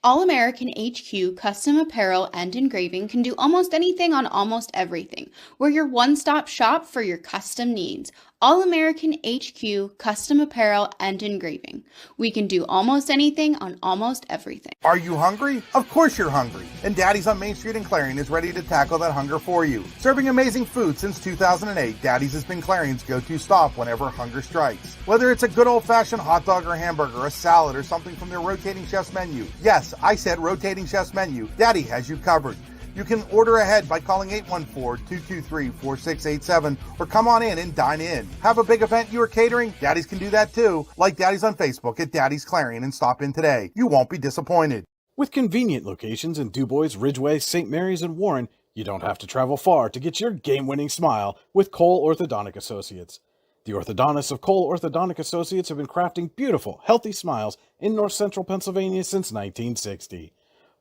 All American HQ custom apparel and engraving can do almost anything on almost everything. We're your one stop shop for your custom needs. All American HQ custom apparel and engraving. We can do almost anything on almost everything. Are you hungry? Of course you're hungry. And Daddy's on Main Street in Clarion is ready to tackle that hunger for you. Serving amazing food since 2008, Daddy's has been Clarion's go-to stop whenever hunger strikes. Whether it's a good old-fashioned hot dog or hamburger, a salad, or something from their rotating chef's menu. Yes, I said rotating chef's menu. Daddy has you covered. You can order ahead by calling 814-223-4687 or come on in and dine in. Have a big event you are catering? Daddy's can do that too. Like Daddy's on Facebook at Daddy's Clarion and stop in today. You won't be disappointed. With convenient locations in DuBois, Ridgeway, St. Mary's, and Warren, you don't have to travel far to get your game-winning smile with Cole Orthodontic Associates. The orthodontists of Cole Orthodontic Associates have been crafting beautiful, healthy smiles in north central Pennsylvania since 1960.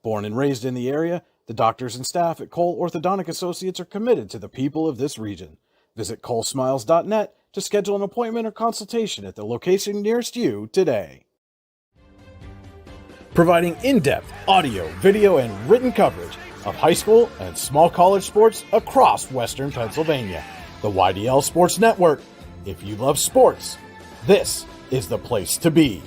Born and raised in the area, the doctors and staff at Cole Orthodontic Associates are committed to the people of this region. Visit colesmiles.net to schedule an appointment or consultation at the location nearest you today. Providing in-depth audio, video, and written coverage of high school and small college sports across Western Pennsylvania. The YDL Sports Network. If you love sports, this is the place to be.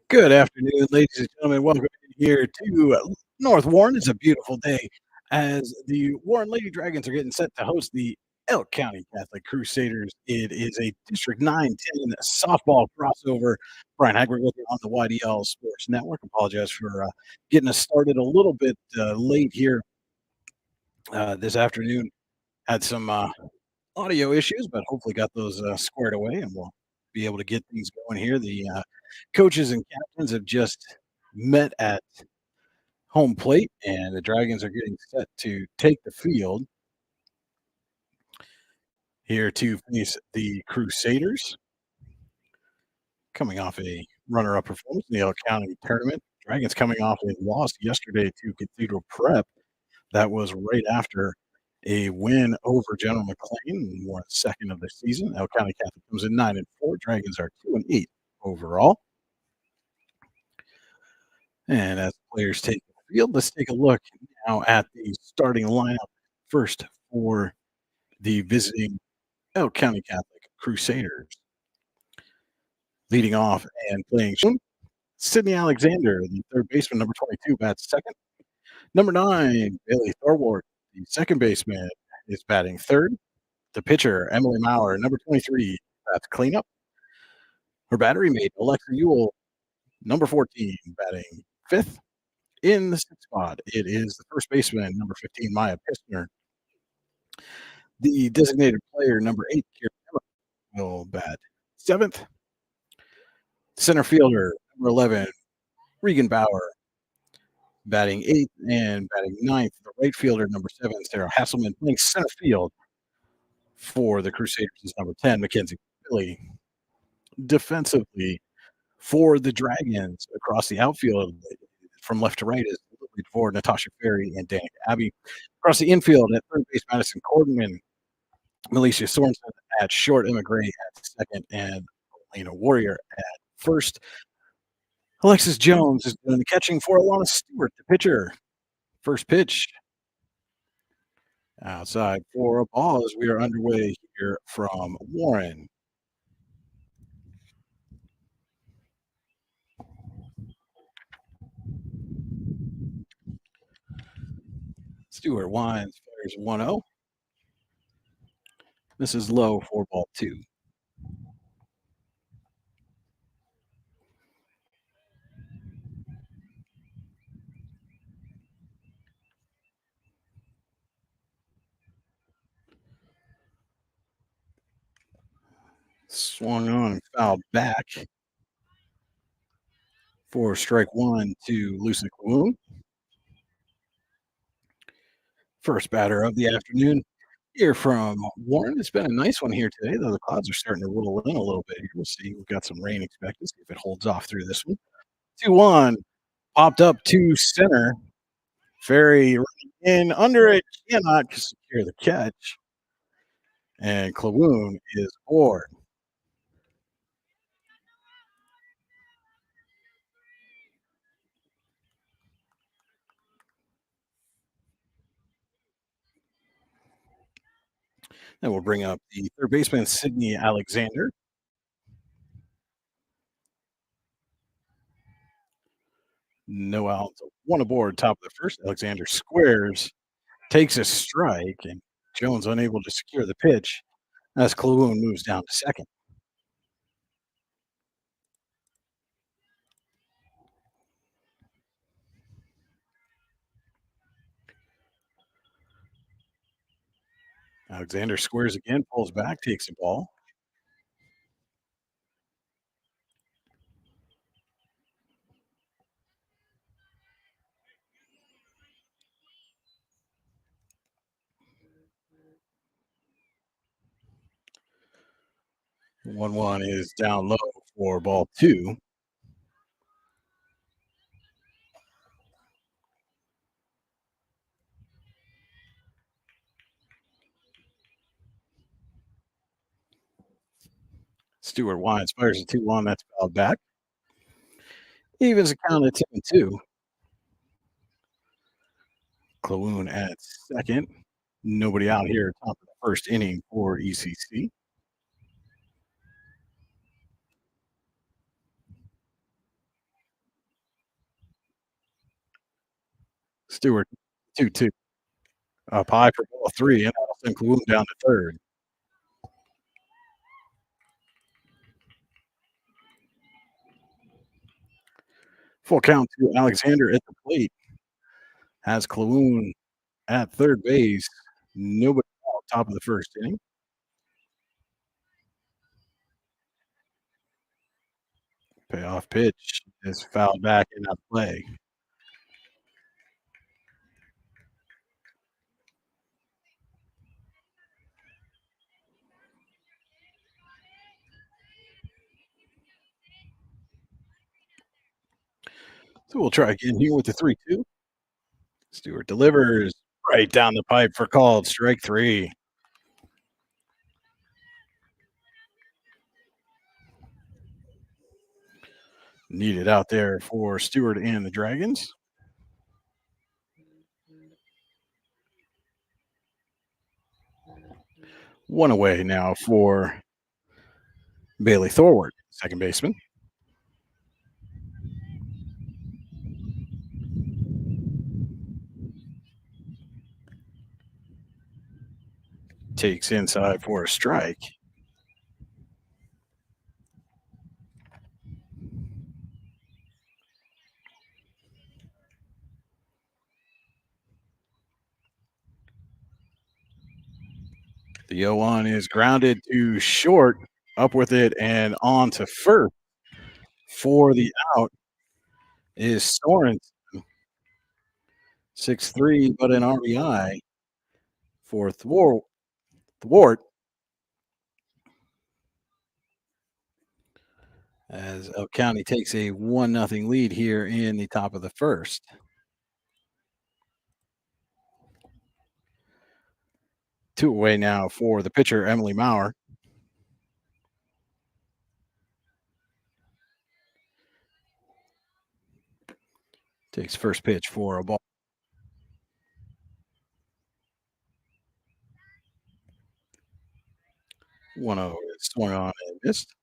Good afternoon, ladies and gentlemen. Welcome here to North Warren. It's a beautiful day as the Warren Lady Dragons are getting set to host the Elk County Catholic Crusaders. It is a District 9-10 softball crossover. Brian Hagberg with you on the YDL Sports Network. Apologize for getting us started a little bit late here this afternoon. Had some audio issues, but hopefully got those squared away, and we'll be able to get things going here. The coaches and captains have just met at home plate, and the Dragons are getting set to take the field here to face the Crusaders. Coming off a runner-up performance in the Elk County tournament. Dragons coming off a loss yesterday to Cathedral Prep. That was right after a win over General McLean, won second of the season. Elk County Catholic comes in 9-4. Dragons are 2-8 overall. And as players take the field, let's take a look now at the starting lineup. First for the visiting Elk County Catholic Crusaders. Leading off and playing Sydney Alexander, the third baseman, number 22, bats second. Number 9, Bailey Thorwart, the second baseman, is batting third. The pitcher, Emily Maurer, number 23, bats cleanup. Her battery mate, Alexa Ewell, number 14, batting fifth. In the sixth spot, it is the first baseman, number 15, Maya Pistner. The designated player, number 8, Kira will bat seventh. Center fielder, number 11, Regan Bauer, batting eighth, and batting ninth, the right fielder, number 7, Sarah Hasselman, playing center field for the Crusaders is number 10, Mackenzie Billy. Defensively for the Dragons across the outfield from left to right is Lily DeVore, Natasha Ferry, and Danica Abbey. Across the infield at third base, Madison Cordman, Milicia Sorensen at short, Emma Gray at second, and Elena Warrior at first. Alexis Jones is doing the catching for Alana Stewart, the pitcher. First pitch outside for a ball as we are underway here from Warren. Stewart winds, fires 1-0. This is low for ball 2. Swung on and fouled back for strike 1 to Lucy Kloon. First batter of the afternoon here from Warren. It's been a nice one here today, though the clouds are starting to roll in a little bit here. We'll see. We've got some rain expected. See if it holds off through this one. 2-1. Popped up to center. Ferry running in under it. Cannot secure the catch. And Kloon is aboard. Then we'll bring up the third baseman, Sidney Alexander. No outs, one aboard, top of the first. Alexander squares, takes a strike, and Jones unable to secure the pitch as Clune moves down to second. Alexander squares again, pulls back, takes the ball. One is down low for ball two. Stewart winds, fires a 2-1. That's fouled back. Evens the count at 2-2. Clune at second. Nobody out here, top of the first inning for ECC. Stewart 2-2. Up high for ball three, and that'll send Clune down to third. Full count to Alexander at the plate. Has Clune at third base. Nobody out, top of the first inning. Payoff pitch is fouled back in that play. So we'll try again here with the 3-2. Stewart delivers right down the pipe for called strike three. Needed out there for Stewart and the Dragons. One away now for Bailey Thorwart, second baseman. Takes inside for a strike. The 0-1 is grounded to short, up with it and on to first. For the out is Sorensen. 6-3, but an RBI for Thwart. As Elk County takes a 1-0 lead here in the top of the first. Two away now for the pitcher, Emily Maurer. Takes first pitch for a ball. 1-0 is swung on and missed.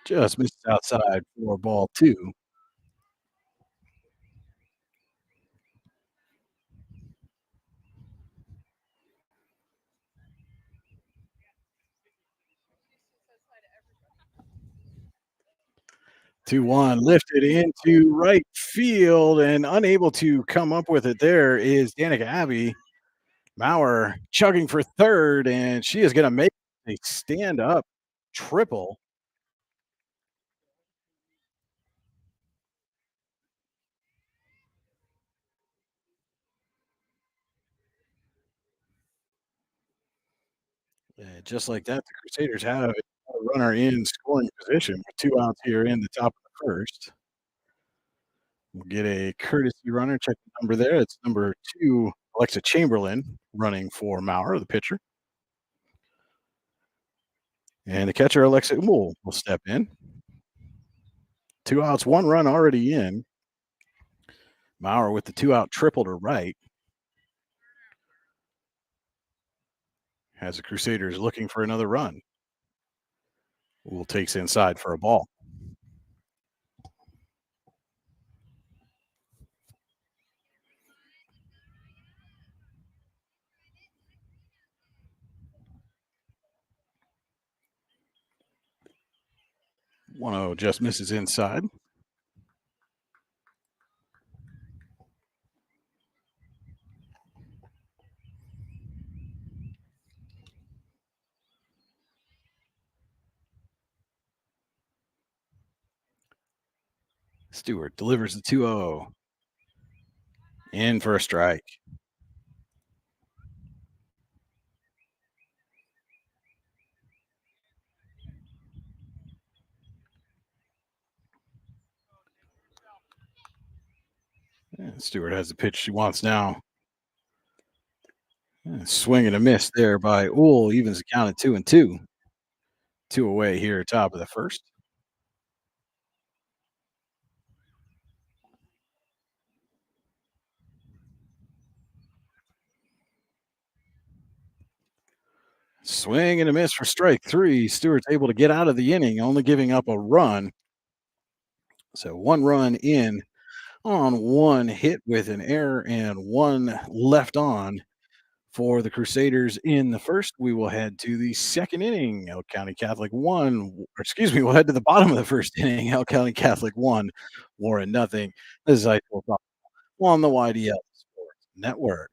Just missed outside for ball two. Two one lifted into right field and unable to come up with it. There is Danica Abbey. Maurer chugging for third, and she is going to make a stand-up triple. Just like that, the Crusaders have a runner in scoring position with two outs here in the top of the first. We'll get a courtesy runner. Check the number there. It's number 2, Alexa Chamberlain, running for Maurer, the pitcher. And the catcher, Alexa Umul, will step in. 2 outs, 1 run already in. Maurer with the 2-out triple to right. Has the Crusaders looking for another run. Will takes inside for a ball. One zero just misses inside. Stewart delivers the 2-0. In for a strike. And Stewart has the pitch she wants now. And swing and a miss there by Uhl, evens the count at 2-2. 2 away here, top of the first. Swing and a miss for strike 3. Stewart's able to get out of the inning, only giving up a run. So 1 run in on 1 hit with an error and 1 left on for the Crusaders in the first. We will head to the second inning. Elk County Catholic 1, or excuse me, we'll head to the bottom of the first inning. Elk County Catholic 1, Warren nothing. This is Eichel on the YDL Sports Network.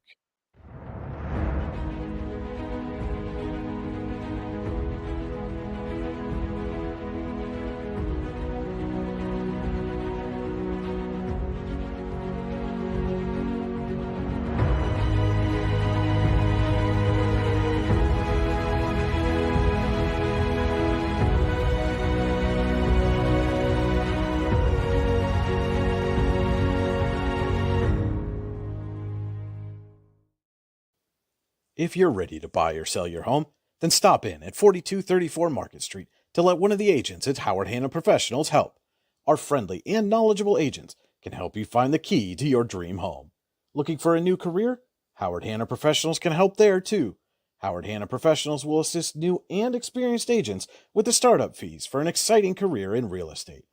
If you're ready to buy or sell your home, then stop in at 4234 Market Street to let one of the agents at Howard Hanna Professionals help. Our friendly and knowledgeable agents can help you find the key to your dream home. Looking for a new career? Howard Hanna Professionals can help there too. Howard Hanna Professionals will assist new and experienced agents with the startup fees for an exciting career in real estate.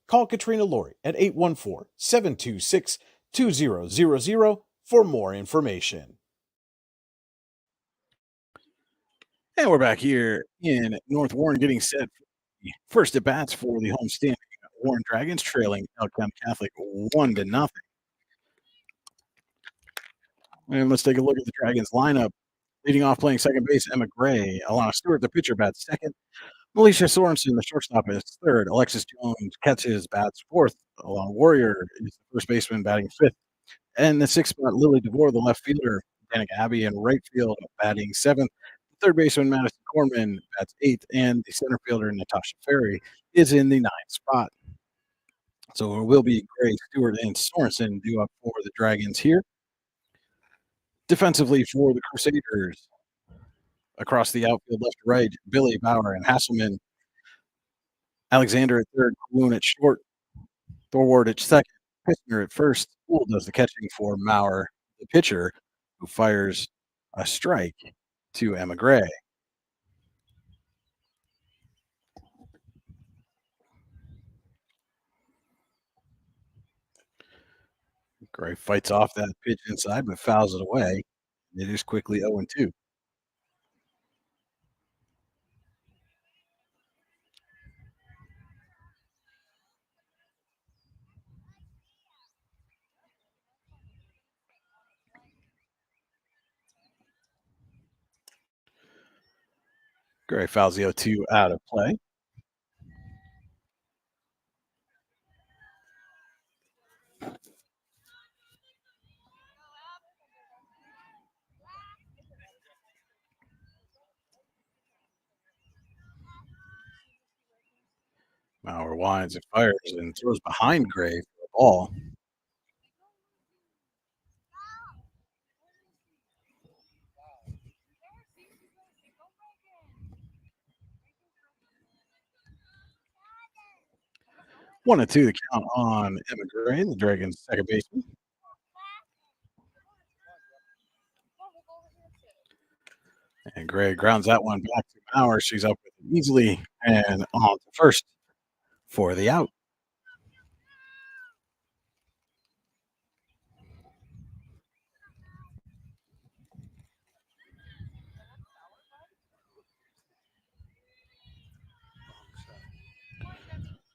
Call Katrina Laurie at 814-726-2000 for more information. And we're back here in North Warren getting set for the first at bats for the homestanding Warren Dragons, trailing Elk County Catholic 1-0. And let's take a look at the Dragons lineup. Leading off playing second base, Emma Gray. Alana Stewart, the pitcher, bats second. Alicia Sorensen, the shortstop, is third. Alexis Jones catches, bats fourth. Alana Warrior is the first baseman, batting fifth. And the sixth spot, Lily DeVore, the left fielder. Danica Abbey in right field, batting seventh. Third baseman Madison Corman bats eighth, and the center fielder Natasha Ferry is in the ninth spot. So it will be Gray, Stewart, and Sorensen due up for the Dragons here. Defensively for the Crusaders, across the outfield left to right, Billy, Bauer, and Hasselman. Alexander at third, Kloon at short, Thorward at second, Pistner at first. Poole does the catching for Maurer, the pitcher, who fires a strike to Emma Gray. Gray fights off that pitch inside, but fouls it away. It is quickly 0-2. Gray fouls the 0-2 out of play. Maurer winds and fires and throws behind Gray for the ball. 1-2 the count on Emma Gray, the Dragons' second baseman. And Gray grounds that one back to Maurer. She's up with it easily and on to first for the out.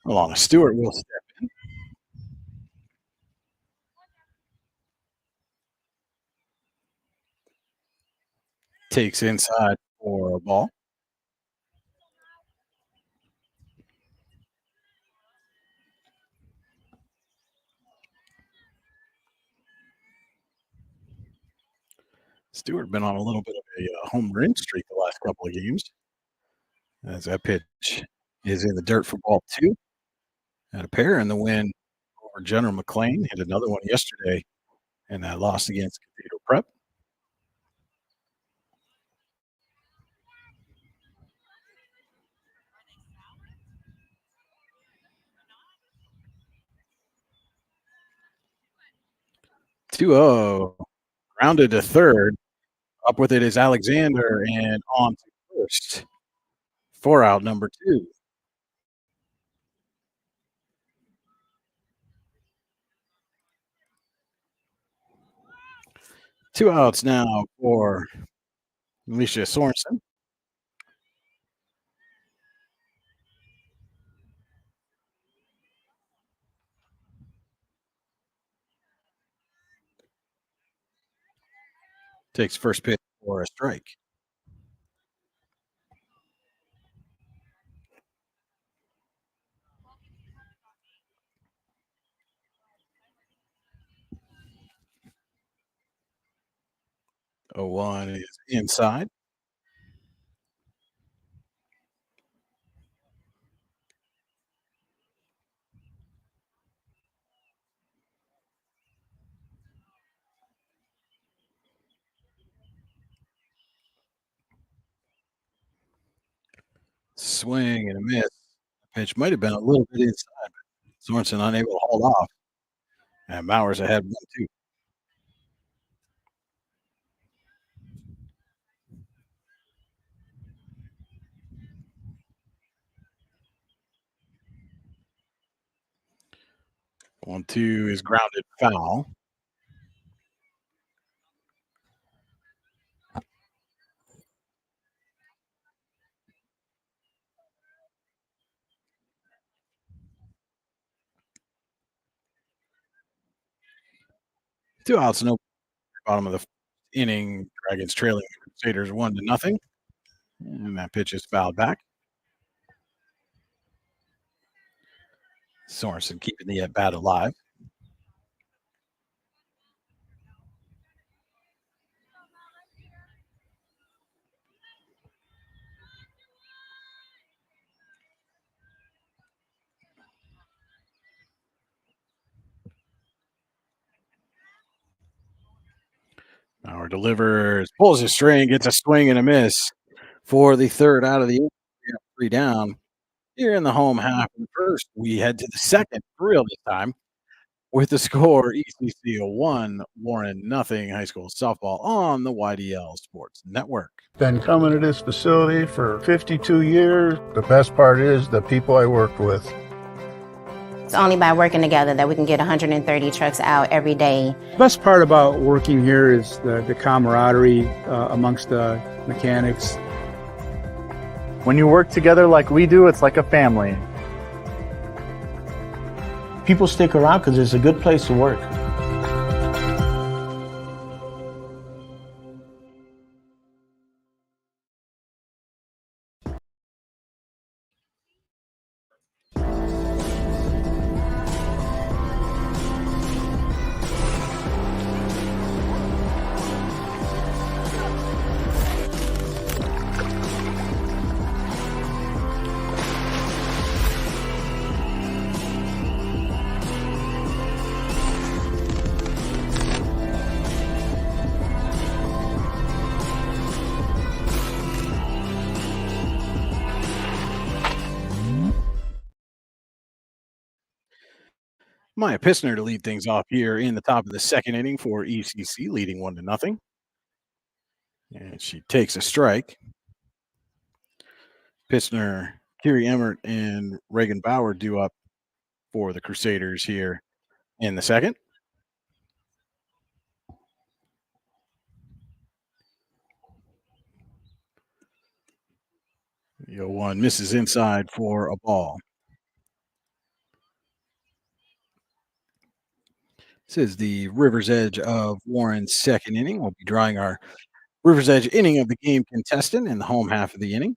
Alana Stewart will step in. Takes inside for a ball. Stewart been on a little bit of a home run streak the last couple of games. As that pitch is in the dirt for ball 2. Had a pair in the win over General McLean. Hit another one yesterday and that loss against Cathedral Prep. Grounded to third. Up with it is Alexander and on to first. 4 out, number 2. Two outs now for Alicia Sorensen. Takes first pitch for a strike. Oh, 1 is inside. Swing and a miss. The pitch might have been a little bit inside, but Sorensen unable to hold off. And Maurer's ahead 1-2. One, 2 is grounded foul. Two outs, no bottom of the inning. Dragons trailing the Crusaders 1-0. And that pitch is fouled back. Sorensen keeping the at-bat alive. Maurer delivers, pulls his string, gets a swing and a miss for the third out of the 3 down. Here in the home half of the first, we head to the second for real this time with the score ECC 1, Warren 0, high school softball on the YDL Sports Network. Been coming to this facility for 52 years. The best part is the people I work with. It's only by working together that we can get 130 trucks out every day. The best part about working here is the camaraderie amongst the mechanics. When you work together like we do, it's like a family. People stick around because it's a good place to work. Maya Pissner to lead things off here in the top of the second inning for ECC, leading 1-0. And she takes a strike. Pissner, Kiri Emmert, and Reagan Bauer due up for the Crusaders here in the second. The 0-1 misses inside for a ball. This is the River's Edge of Warren's second inning. We'll be drawing our River's Edge inning of the game contestant in the home half of the inning.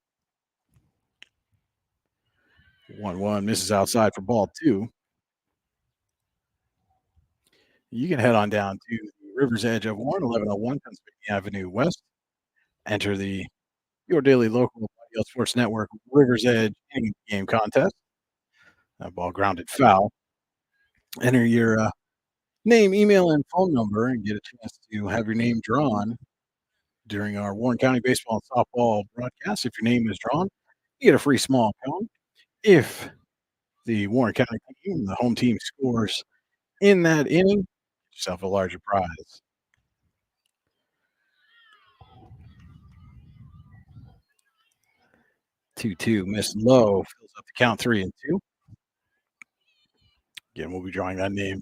1-1 misses outside for ball 2. You can head on down to the River's Edge of Warren, 1101 Pennsylvania Avenue West. Enter the Your Daily Local IDL Sports Network River's Edge inning of the game contest. That ball grounded foul. Enter your name, email, and phone number and get a chance to have your name drawn during our Warren County baseball and softball broadcast. If your name is drawn, you get a free small cone. If the Warren County team, the home team, scores in that inning, get yourself a larger prize. Two missed low, fills up the count 3-2. Again, we'll be drawing that name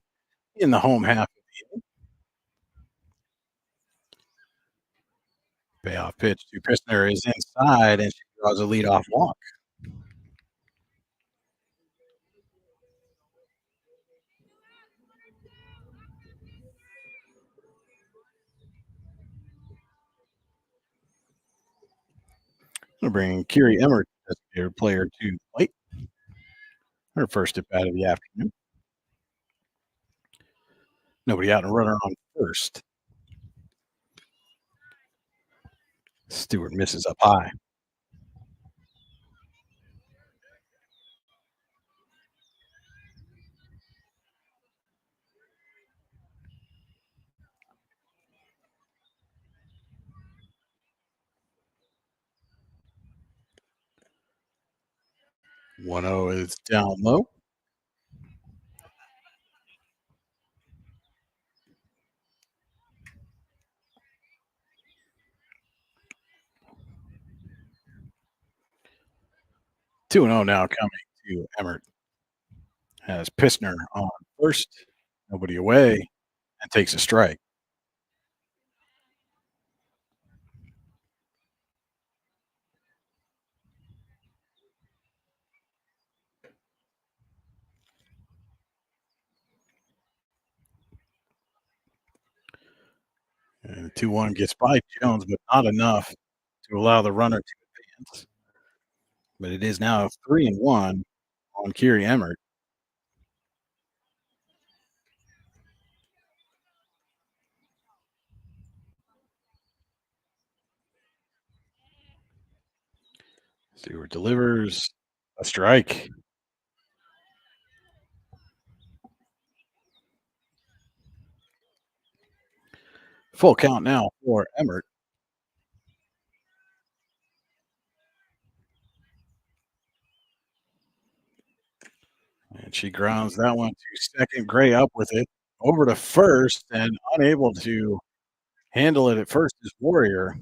in the home half of the inning. Payoff pitch to Pissner is inside, and she draws a leadoff walk. I'm going to bring Kiri Emmert as their player to the plate. Her first at bat of the afternoon. Nobody out and runner on first. Stewart misses up high. One 0 is down low. Two 0 now coming to Emmert. Has Pissner on first, nobody away, and takes a strike. And 2-1 gets by Jones, but not enough to allow the runner to advance. But it is now 3-1 on Kiri Emmert. Stewart delivers a strike. Full count now for Emmert. And she grounds that one to second. Gray up with it over to first and unable to handle it at first is Warrior.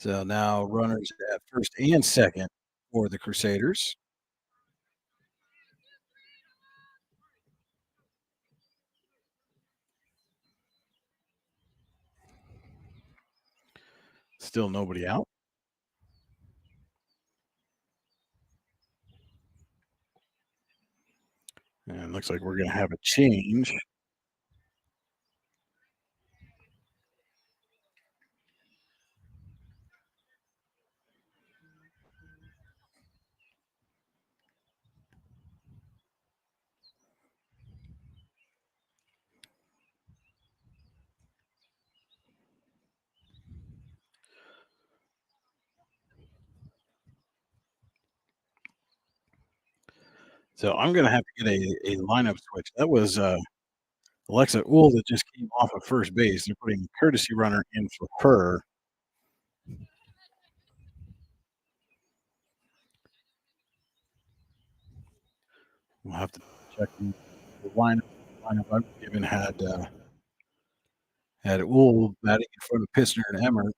So now runners at first and second for the Crusaders. Still nobody out. And looks like we're going to have a change. So I'm going to have to get a lineup switch. That was Alexa Uhl that just came off of first base. They're putting a courtesy runner in for her. We'll have to checking the lineup. Lineup I was given had Uhl batting in front of Pissner and Emmert.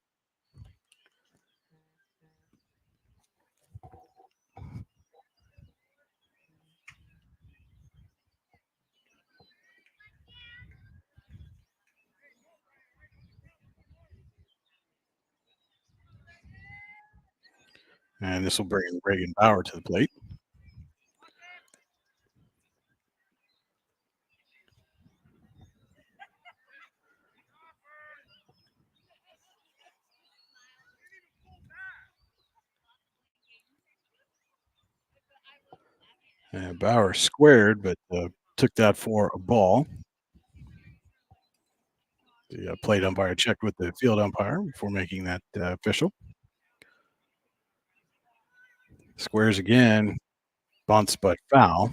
And this will bring Reagan Bauer to the plate. And Bauer squared, but took that for a ball. The plate umpire checked with the field umpire before making that official. Squares again, bunts but foul.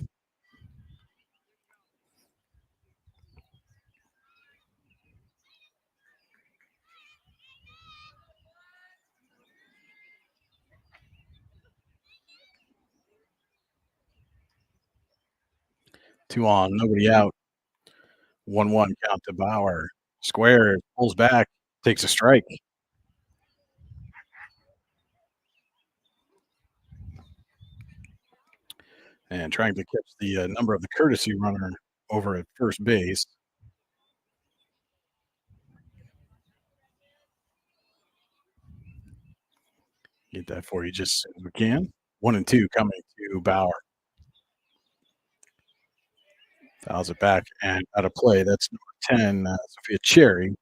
Two on, nobody out. 1-1 count to Bauer. Square, pulls back, takes a strike. And trying to catch the number of the courtesy runner over at first base. Get that for you just as soon as we can. 1-2 coming to Bauer. Fouls it back and out of play. That's number 10, Sophia Cherry,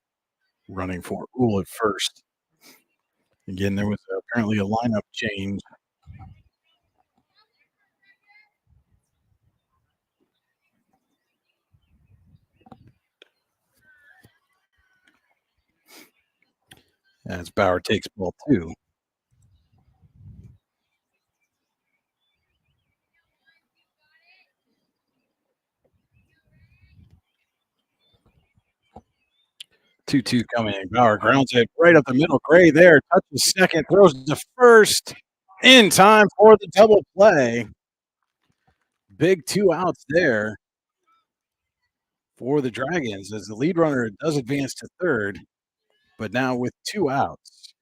running for Uhl at first. Again, there was apparently a lineup change. As Bauer takes ball 2. Two coming in. Bauer grounds it right up the middle. Gray there, touches second, throws to first in time for the double play. Big 2 outs there for the Dragons as the lead runner does advance to third, but now with 2 outs.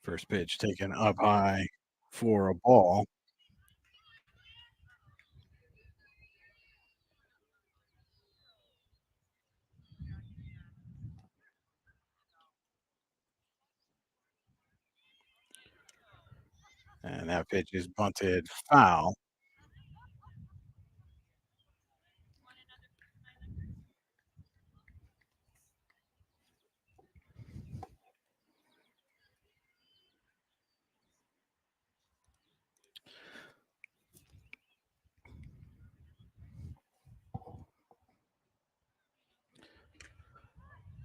First pitch taken up high for a ball. And that pitch is bunted foul.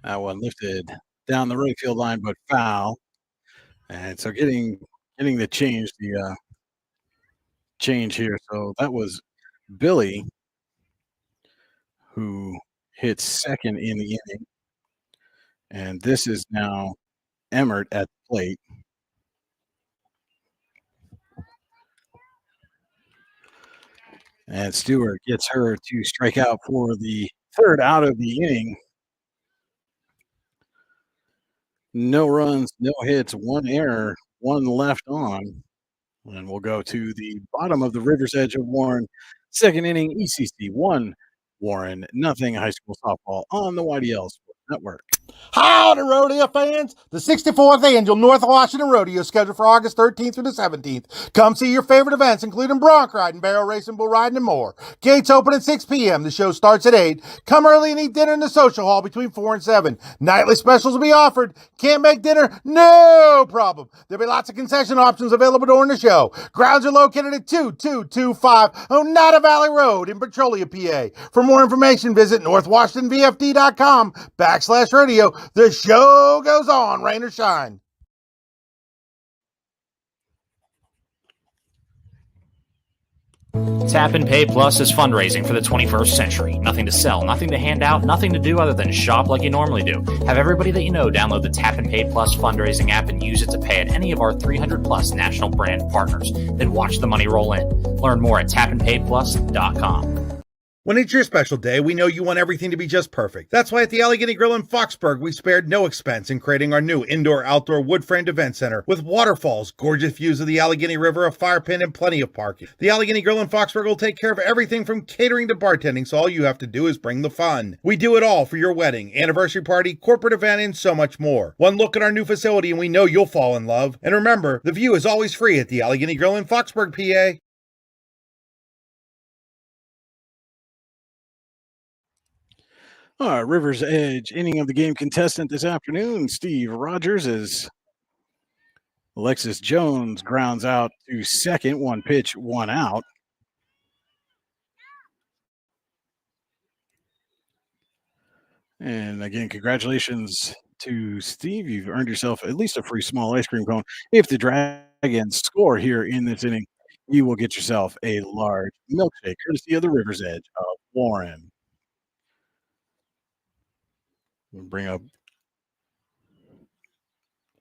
That one lifted down the right field line, but foul. And so getting the change here. So that was Billy who hit second in the inning. And this is now Emmert at the plate. And Stewart gets her to strike out for the third out of the inning. No runs, no hits, 1 error, 1 left on. And we'll go to the bottom of the River's Edge of Warren. Second inning, ECC 1, Warren nothing. High school softball on the YDL Sports Network. Howdy, rodeo fans! The 64th Annual North Washington Rodeo is scheduled for August 13th through the 17th. Come see your favorite events, including bronc riding, barrel racing, bull riding, and more. Gates open at 6 p.m. The show starts at 8. Come early and eat dinner in the social hall between 4 and 7. Nightly specials will be offered. Can't make dinner? No problem. There'll be lots of concession options available during the show. Grounds are located at 2225 Oneida Valley Road in Petrolia, PA. For more information, visit northwashingtonvfd.com/rodeo. The show goes on, rain or shine. Tap and Pay Plus is fundraising for the 21st century. Nothing to sell, nothing to hand out, nothing to do other than shop like you normally do. Have everybody that you know download the Tap and Pay Plus fundraising app and use it to pay at any of our 300 plus national brand partners. Then watch the money roll in. Learn more at tapandpayplus.com. When it's your special day, we know you want everything to be just perfect. That's why at the Allegheny Grill in Foxburg, we spared no expense in creating our new indoor-outdoor wood-framed event center with waterfalls, gorgeous views of the Allegheny River, a fire pit, and plenty of parking. The Allegheny Grill in Foxburg will take care of everything from catering to bartending, so all you have to do is bring the fun. We do it all for your wedding, anniversary party, corporate event, and so much more. One look at our new facility and we know you'll fall in love. And remember, the view is always free at the Allegheny Grill in Foxburg, PA. All right, River's Edge inning of the game contestant this afternoon, Steve Rogers, as Alexis Jones grounds out to second, 1 pitch, 1 out. And again, congratulations to Steve. You've earned yourself at least a free small ice cream cone. If the Dragons score here in this inning, you will get yourself a large milkshake, courtesy of the River's Edge of Warren. We'll bring up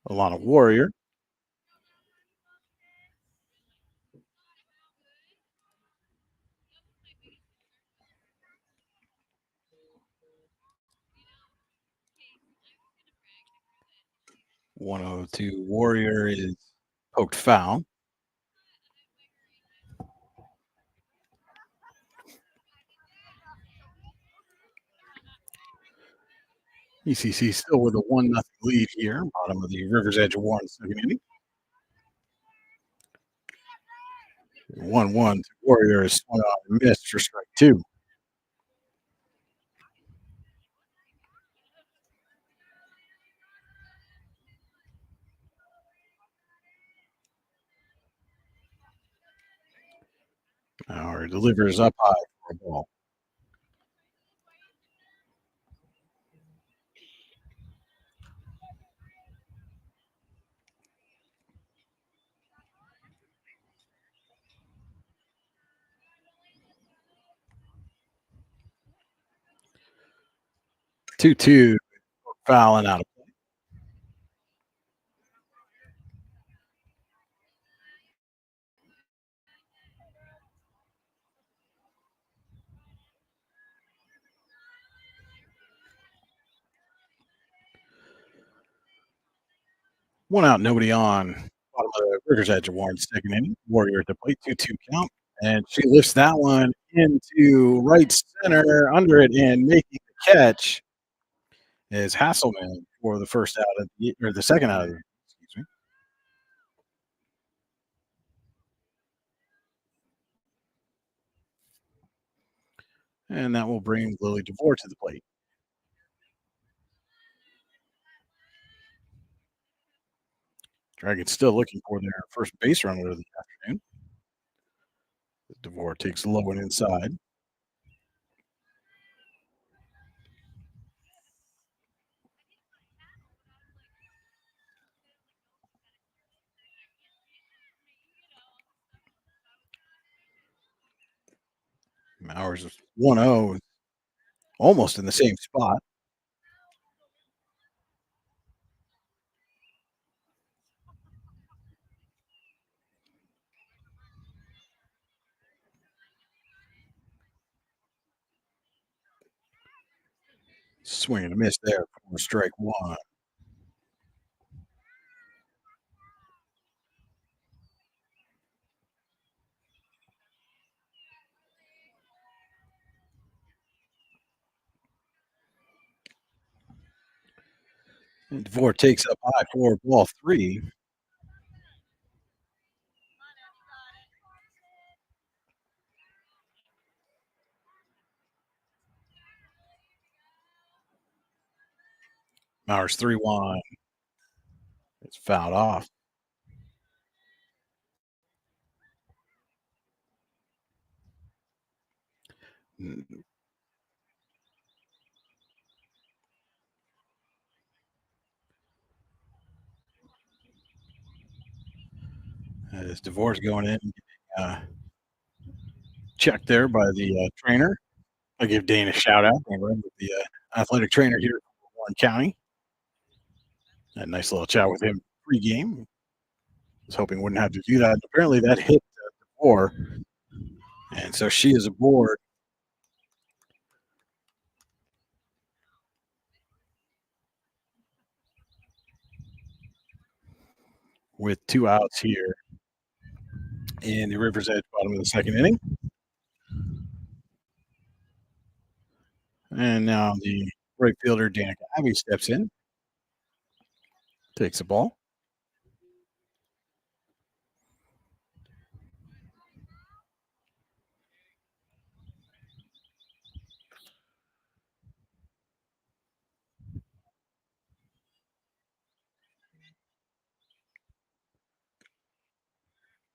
Alana Warrior. .102 Warrior is poked foul. ECC still with a 1-0 lead here, bottom of the River's Edge of Warren second inning. 1-1 to Warrior is swung on and missed for strike 2. Our delivers up high for a ball. Two foul and out of play. One out, nobody on. Bottom of the River's Edge of Warren's second inning. Warrior at the plate, 2-2 count. And she lifts that one into right center, under it, and making the catch is Hasselman for the first out of the, or the second out of the, excuse me. And that will bring Lily DeVore to the plate. Dragons still looking for their first base runner of the afternoon. DeVore takes low and inside. Mowers is 1-0, almost in the same spot. Swing and a miss there for strike 1. And DeVore takes up high for ball 3. Mowers 3-1. It's fouled off. As DeVore's going in, check there by the trainer. I give Dane a shout out. With the athletic trainer here in Warren County. A nice little chat with him pregame. Was hoping wouldn't have to do that. Apparently that hit DeVore. And so she is aboard. With 2 outs here in the River's Edge bottom of the second inning. And now the right fielder, Danica Abbey, steps in. Takes the ball.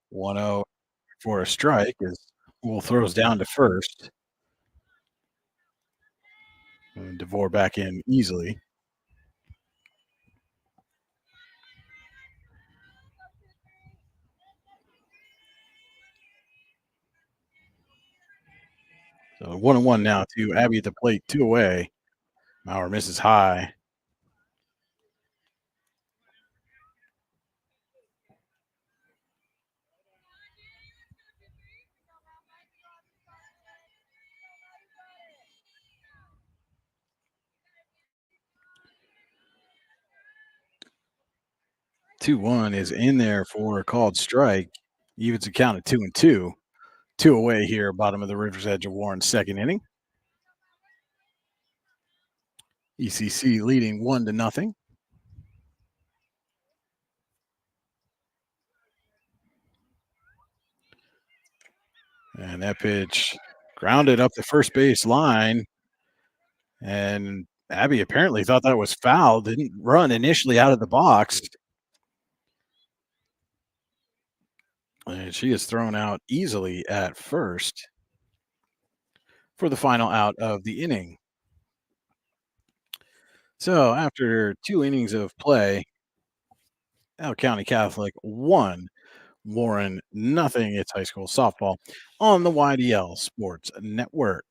One zero for a strike as Wool throws down to first. And DeVore back in easily. So 1-1 now to Abbey at the plate, 2 away. Maurer misses high. Two one is in there for a called strike. Evens a count at 2-2. 2 away here, bottom of the River's Edge of Warren's second inning. ECC leading 1-0. And that pitch grounded up the first base line. And Abbey apparently thought that was foul. Didn't run initially out of the box. And she is thrown out easily at first for the final out of the inning. So after 2 innings of play, Al County Catholic 1, Warren nothing. It's high school softball on the YDL Sports Network.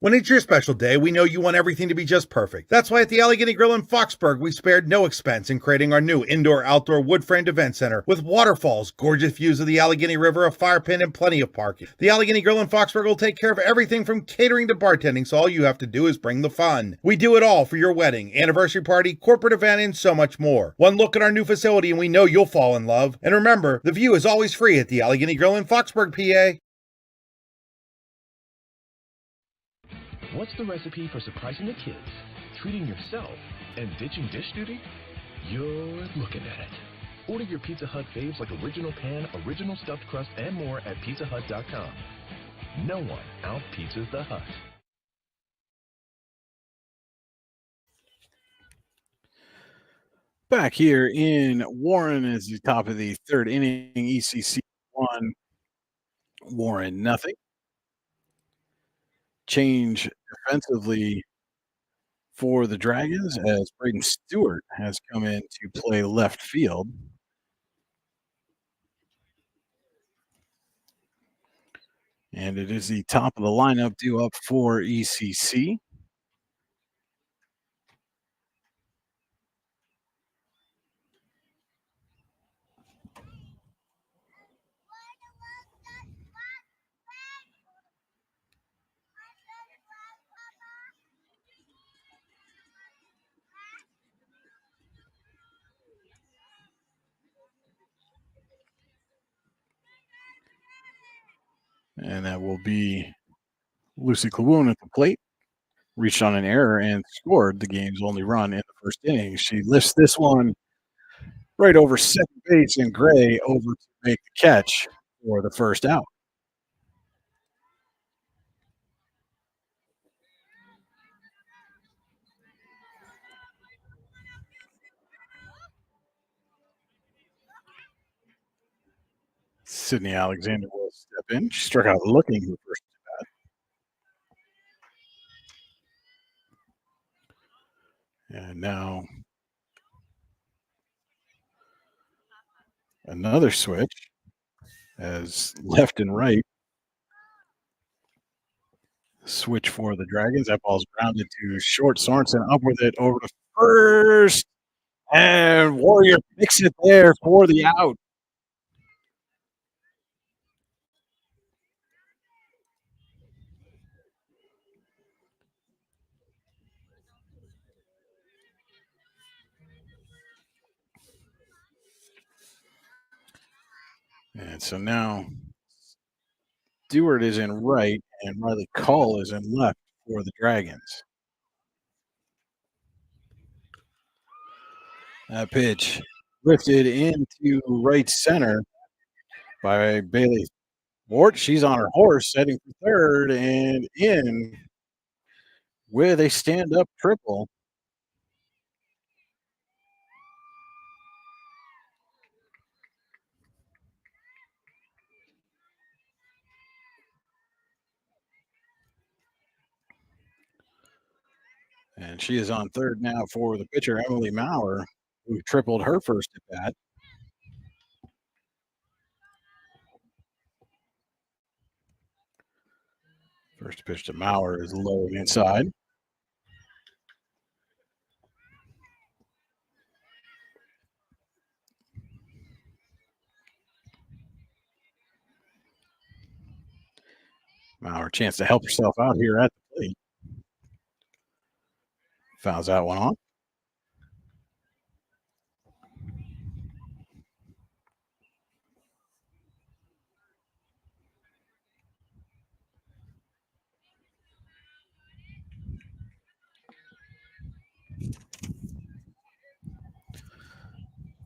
When it's your special day, we know you want everything to be just perfect. That's why at the Allegheny Grill in Foxburg, we spared no expense in creating our new indoor-outdoor wood-framed event center with waterfalls, gorgeous views of the Allegheny River, a fire pit, and plenty of parking. The Allegheny Grill in Foxburg will take care of everything from catering to bartending, so all you have to do is bring the fun. We do it all for your wedding, anniversary party, corporate event, and so much more. One look at our new facility and we know you'll fall in love. And remember, the view is always free at the Allegheny Grill in Foxburg, PA. What's the recipe for surprising the kids, treating yourself, and ditching dish duty? You're looking at it. Order your Pizza Hut faves like Original Pan, Original Stuffed Crust, and more at PizzaHut.com. No one out-pizzas the Hut. Back here in Warren is the top of the third inning. ECC 1, Warren nothing. Change defensively for the Dragons as Braden Stewart has come in to play left field. And it is the top of the lineup due up for ECC. And that will be Lucy Klawoon at the plate. Reached on an error and scored the game's only run in the first inning. She lifts this one right over second base, and Gray over to make the catch for the first out. Sydney Alexander will step in. She struck out looking her first at bat. And now another switch. as left and right switch for the Dragons. That ball's grounded to short. Sorensen up with it over to first. And Warrior picks it there for the out. And so now Stewart is in right and Riley Call is in left for the Dragons. That pitch lifted into right center by Bailey Ward. She's on her horse, heading for third and in with a stand-up triple. And she is on third now for the pitcher, Emily Maurer, who tripled her first at bat. First pitch to Maurer is low and inside. Maurer chance to help herself out here at the plate. Fouls that one off.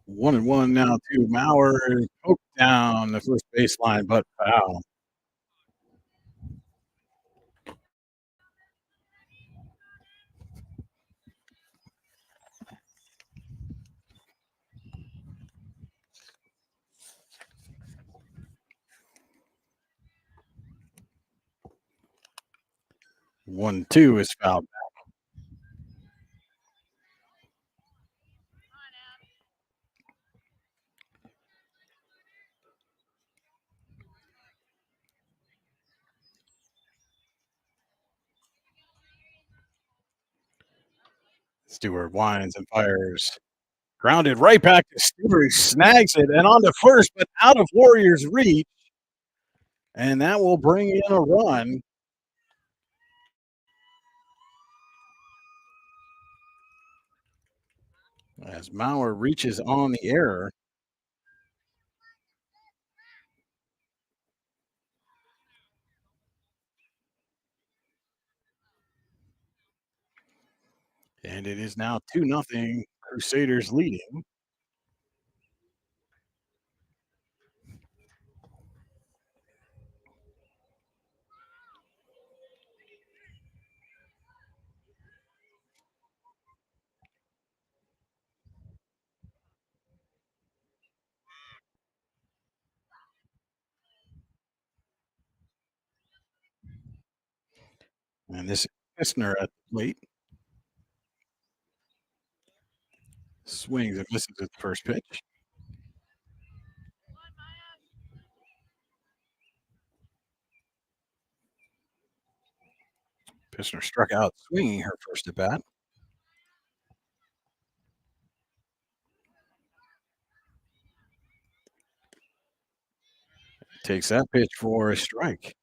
1-1 now to Maurer. Poked down the first baseline, but foul. One, two is fouled back. Stewart winds and fires. Grounded right back to Stewart. Snags it and on to first, but out of Warriors' reach. And that will bring in a run. As Maurer reaches on the error. And it is now 2-0, Crusaders leading. And this is Kistner at the plate. Swings and misses at the first pitch. Kistner struck out swinging her first at bat. Takes that pitch for a strike.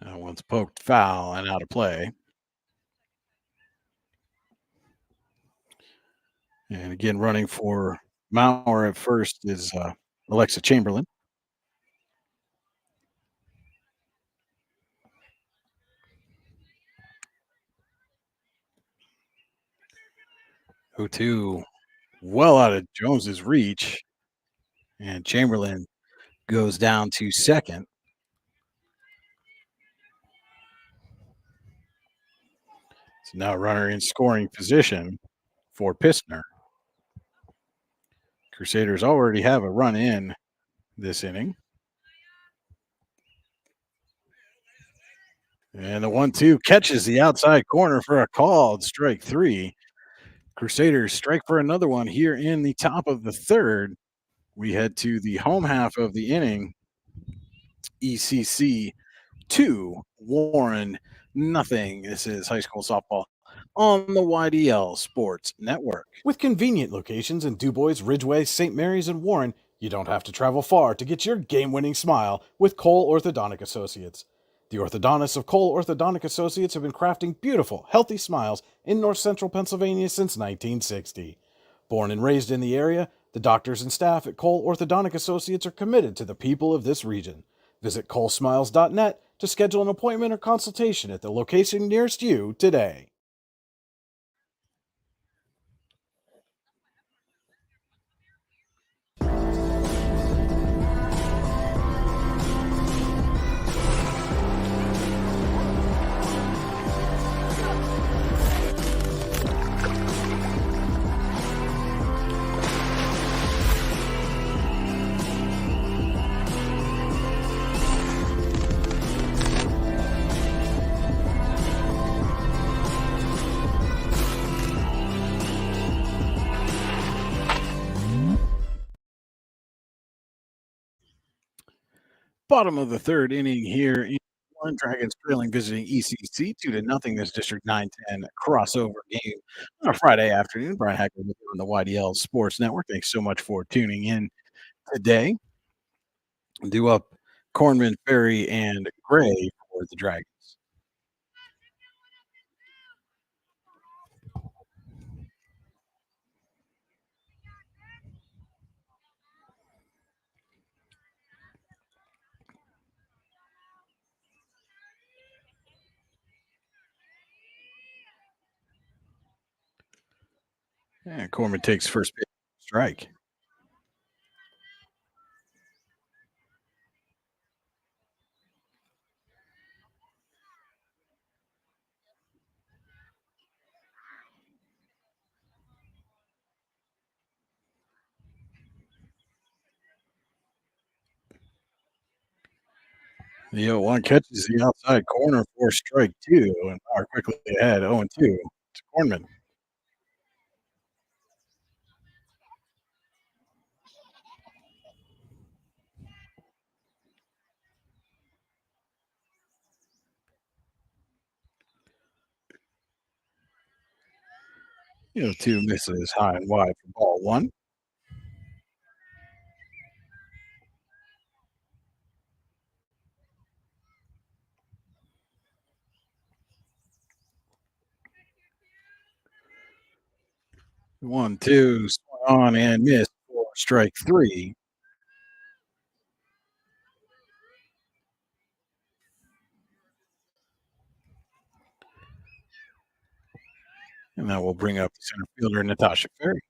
That one's poked foul and out of play. And again, running for Maurer at first is Alexa Chamberlain. Who well out of Jones's reach. And Chamberlain goes down to second. So now runner in scoring position for Pistner. Crusaders already have a run in this inning. And the 1-2 catches the outside corner for a called strike three. Crusaders strike for another one here in the top of the third. We head to the home half of the inning. ECC 2, Warren nothing. This is high school softball on the YDL Sports Network. With convenient locations in DuBois, Ridgeway, St. Mary's, and Warren, you don't have to travel far to get your game-winning smile with Cole Orthodontic Associates. The orthodontists of Cole Orthodontic Associates have been crafting beautiful, healthy smiles in north central Pennsylvania since 1960. Born and raised in the area, the doctors and staff at Cole Orthodontic Associates are committed to the people of this region. Visit colesmiles.net to schedule an appointment or consultation at the location nearest you today. Bottom of the third inning here in Warren. Dragons trailing visiting ECC 2-0. This District 9-10 crossover game on a Friday afternoon. Brian Hacker with you on the YDL Sports Network. Thanks so much for tuning in today. Do up Cornman, Ferry, and Gray for the Dragons. And Corman takes first pitch strike. The 0-1 catches the outside corner for strike two, and Power quickly ahead 0-2 to Cornman. Two misses high and wide for ball one. One, two, swung on and missed for strike three. And that will bring up the center fielder, Natasha Ferry.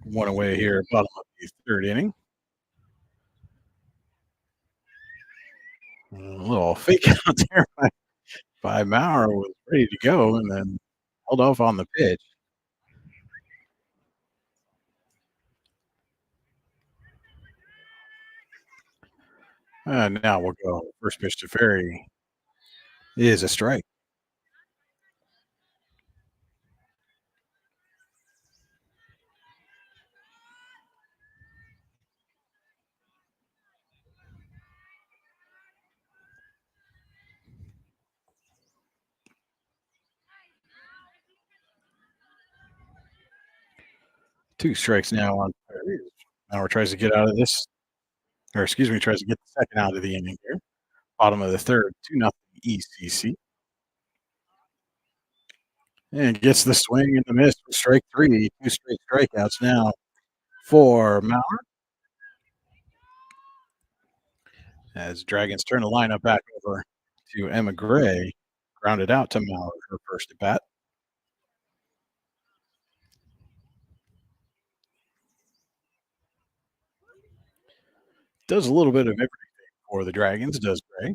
One away here, bottom of the third inning. A little fake out there by Maurer, was ready to go and then held off on the pitch. And now we'll go first pitch to Ferry is a strike. Two strikes now on Ferry. Maurer tries to get out of this, or excuse me, tries to get the second out of the inning here. Bottom of the third, 2-0 ECC. And gets the swing and the miss for strike three. Two straight strikeouts now for Maurer. As Dragons turn the lineup back over to Emma Gray, grounded out to Maurer, her first at bat. Does a little bit of everything for the Dragons, does Gray.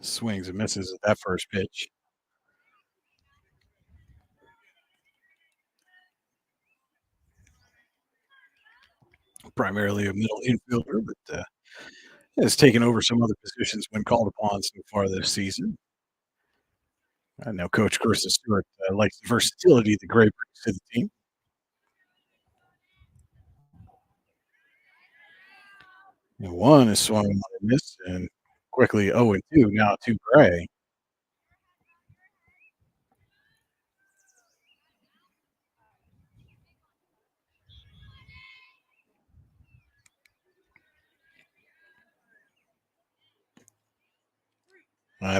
Swings and misses at that first pitch. primarily a middle infielder, but has taken over some other positions when called upon so far this season. I know Coach Carissa Stewart likes the versatility the Gray brings to the team. And one is swung on a miss, and quickly 0-2 now to Gray.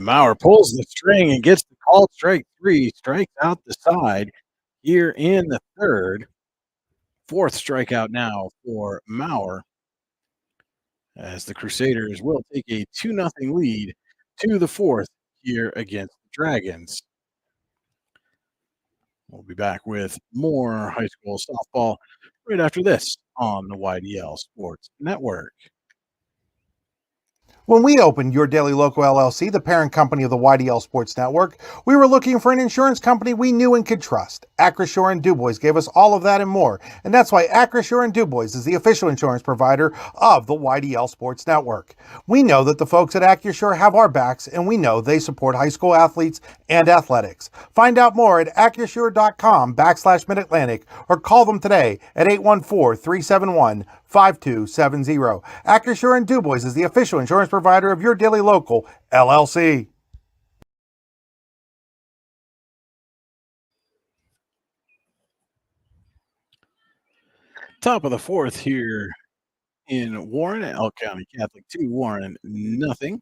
Maurer pulls the string and gets the called strike 3, strikes out the side here in the third. Fourth strikeout now for Maurer, as the Crusaders will take a 2-0 lead to the fourth here against the Dragons. We'll be back with more high school softball right after this on the YDL Sports Network. When we opened Your Daily Local LLC, the parent company of the YDL Sports Network, we were looking for an insurance company we knew and could trust. Acrisure and DuBois gave us all of that and more, and that's why Acrisure and DuBois is the official insurance provider of the YDL Sports Network. We know that the folks at Acrisure have our backs, and we know they support high school athletes and athletics. Find out more at acrisure.com/Mid-Atlantic or call them today at 814-371-5270. Acrisure and DuBois is the official insurance provider of Your Daily Local LLC. Top of the fourth here in Warren, Elk County Catholic 2, Warren nothing.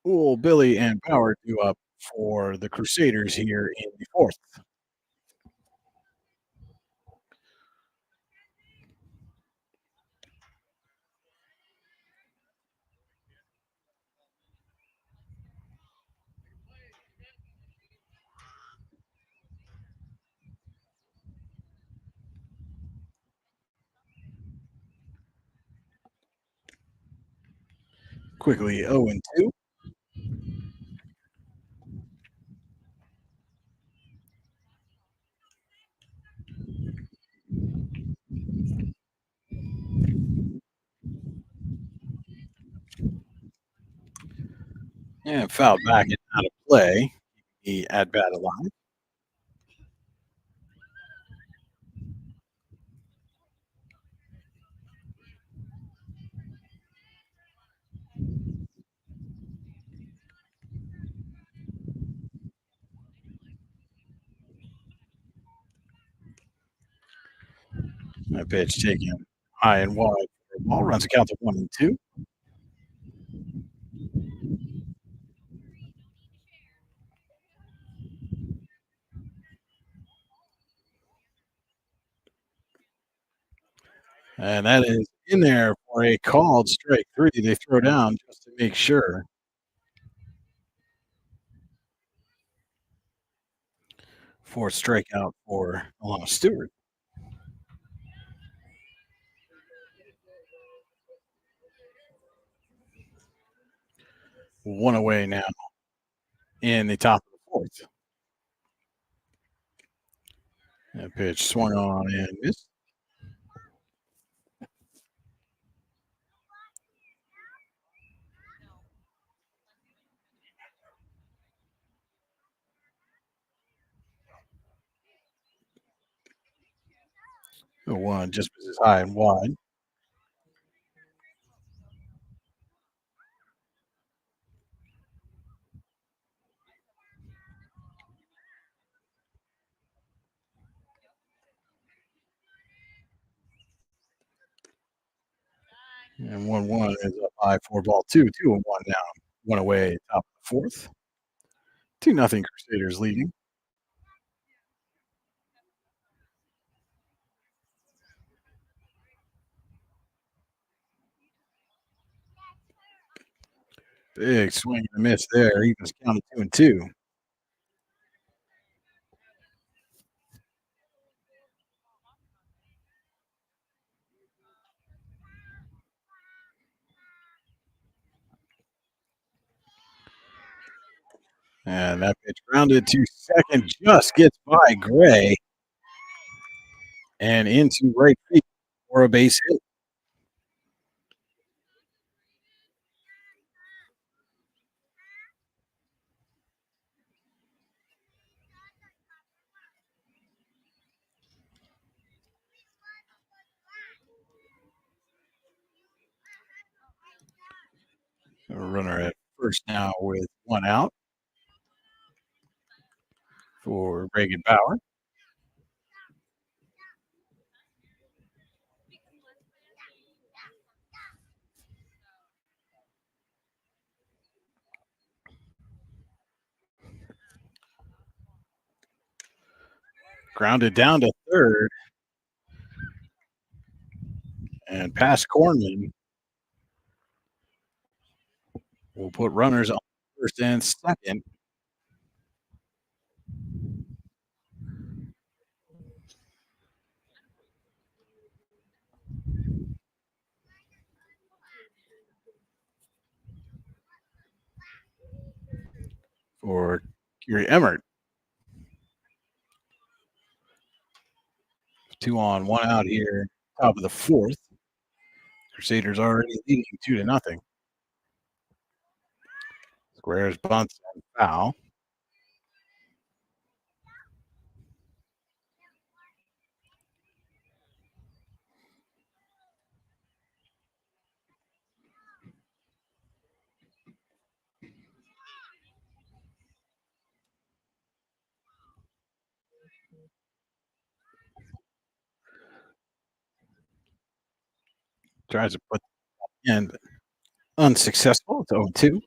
Billy and Power due up for the Crusaders here in the fourth. Quickly 0-2. And foul back and out of play. The at bat alive. That pitch taken high and wide for a ball. Runs a count of 1-2. And that is in there for a called strike 3. They throw down just to make sure. Fourth strikeout for Alana Stewart. One away now in the top of the fourth. That pitch swung on and missed. The one just misses high and wide. And 1-1 is up high for ball 2. 2-1 now. One away, top of the fourth. 2-0 Crusaders leading. Big swing and a miss there. He was counted 2-2. And that pitch grounded to second, just gets by Gray. and into right field for a base hit. A runner at first now with one out for Reagan Bauer. Grounded down to third and past Cornman. We'll put runners on first and second. For Gary Emmert. 2 on, 1 out here, top of the fourth. Crusaders already leading 2-0. Squares, bunts, and foul. Tries to put in, but unsuccessful. It's 0-2.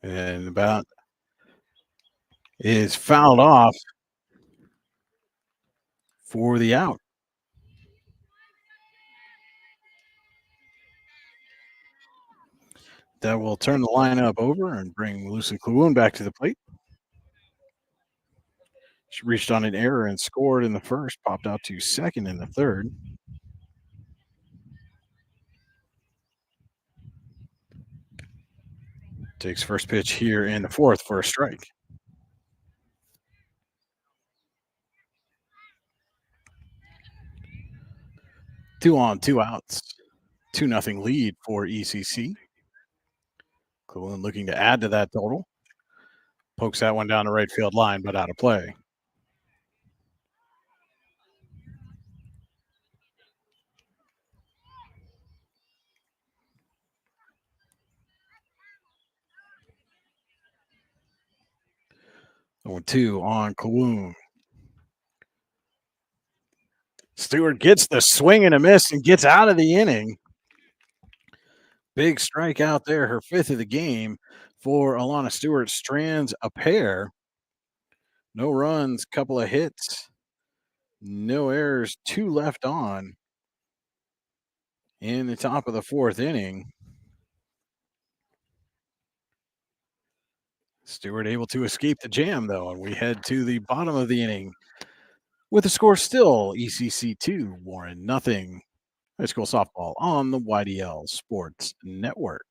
And about is fouled off for the out. That will turn the lineup over and bring Lucy Kluun back to the plate. She reached on an error and scored in the first, popped out to second in the third. Takes first pitch here in the fourth for a strike. Two on, 2 outs. 2-0 lead for ECC. Kluun looking to add to that total. Pokes that one down the right field line, but out of play. Number 2 on Kluun. Stewart gets the swing and a miss and gets out of the inning. Big strike out there, her 5th of the game for Alana Stewart. Strands a pair. No runs, couple of hits, no errors, 2 left on in the top of the 4th inning. Stewart able to escape the jam, though, and we head to the bottom of the inning with the score still ECC 2, Warren 0. High school softball on the YDL Sports Network.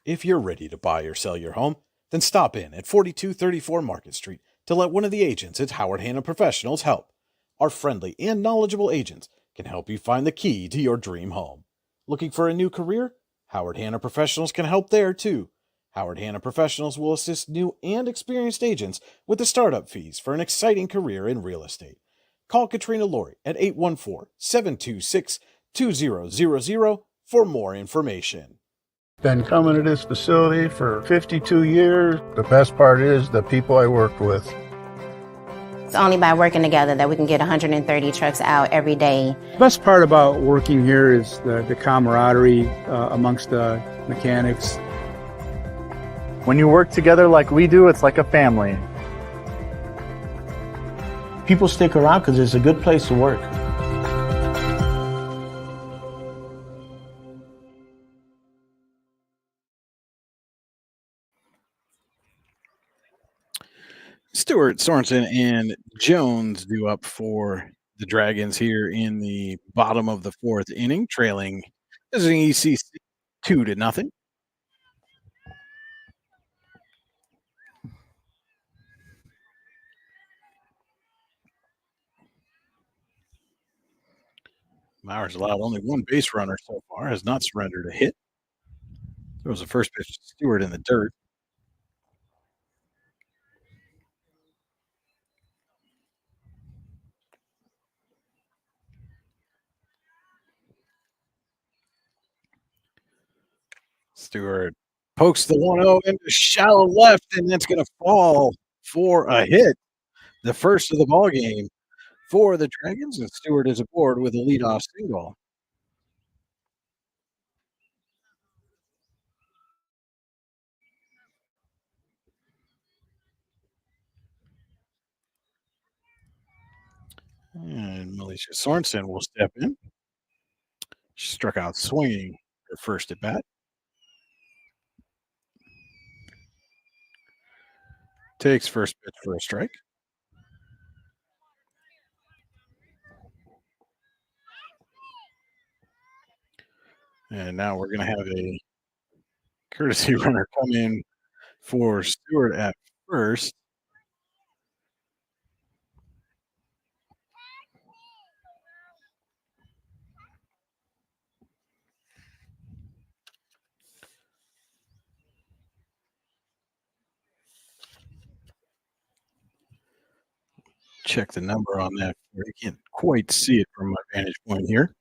If you're ready to buy or sell your home, then stop in at 4234 Market Street to let one of the agents at Howard Hanna Professionals help. Our friendly and knowledgeable agents can help you find the key to your dream home. Looking for a new career? Howard Hanna Professionals can help there too. Howard Hanna Professionals will assist new and experienced agents with the startup fees for an exciting career in real estate. Call Katrina Laurie at 814-726-2000 for more information. Been coming to this facility for 52 years. The best part is the people I work with. It's only by working together that we can get 130 trucks out every day. The best part about working here is the camaraderie amongst the mechanics. When you work together like we do, it's like a family. People stick around because it's a good place to work. Stewart, Sorensen, and Jones due up for The Dragons here in the bottom of the fourth inning, trailing visiting ECC 2-0. Mowers allowed only one base runner so far, has not surrendered a hit. There was a first pitch to Stewart in the dirt. Stewart pokes the 1-0 into shallow left, and that's going to fall for a hit. The first of the ball game for the Dragons, and Stewart is aboard with a leadoff single. And Milicia Sorensen will step in. She struck out swinging her first at bat. Takes first pitch for a strike. And now we're going to have a courtesy runner come in for Stewart at first. Check the number on that. I can't quite see it from my vantage point here.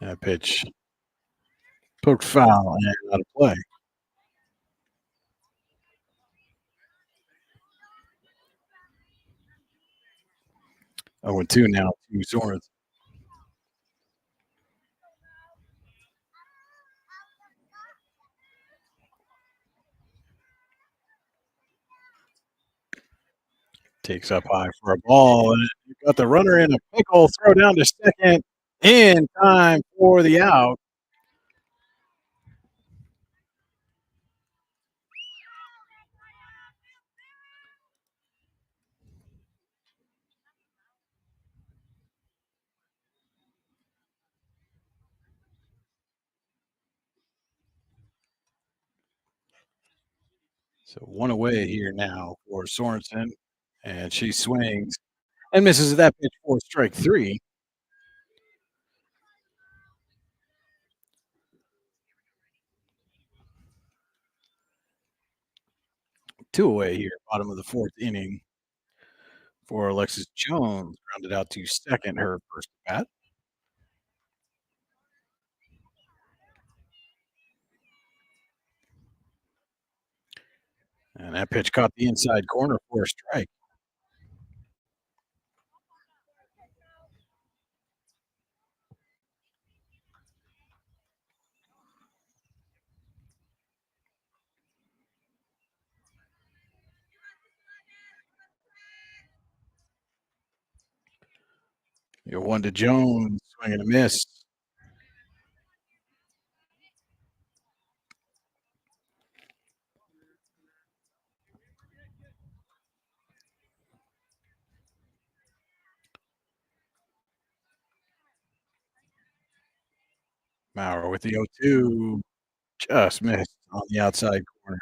That pitch poked foul and out of play. Oh, and 2 now to Sorensen. Takes up high for a ball, and you got the runner in a pickle. Throw down to second in time for the out. So 1 away here now for Sorensen, and she swings and misses that pitch for strike 3. Two away here, bottom of the fourth inning for Alexis Jones, rounded out to second, her first bat. And that pitch caught the inside corner for a strike. You're 1 to Jones, swing and a miss. Maurer with the 0-2, just missed on the outside corner.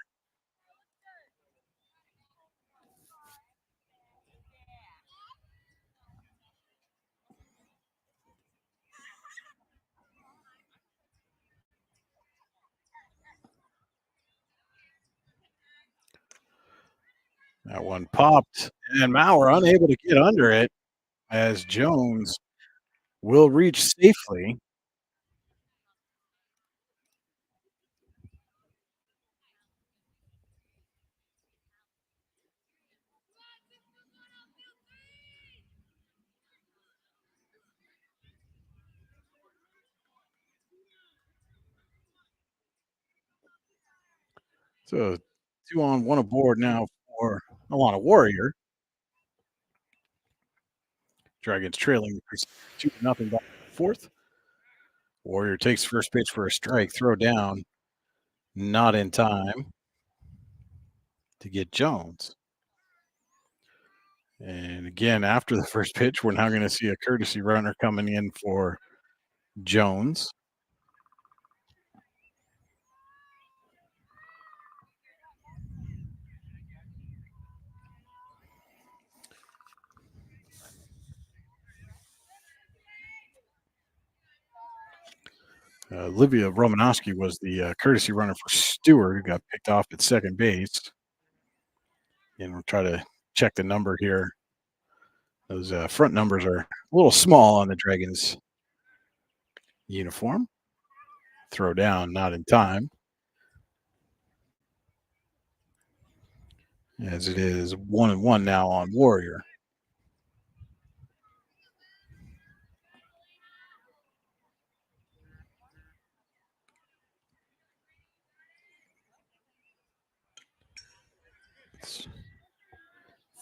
That one popped, and Maurer unable to get under it as Jones will reach safely. So 2 on, 1 aboard now for Alana Warrior. Dragons trailing 2-0 by the fourth. Warrior takes first pitch for a strike, throw down. Not in time to get Jones. And again, after the first pitch, we're now going to see a courtesy runner coming in for Jones. Olivia Romanowski was the courtesy runner for Stewart, who got picked off at second base. And we'll try to check the number here. Those front numbers are a little small on the Dragons uniform. Throw down, not in time. As it is 1-1 now on Warrior. It's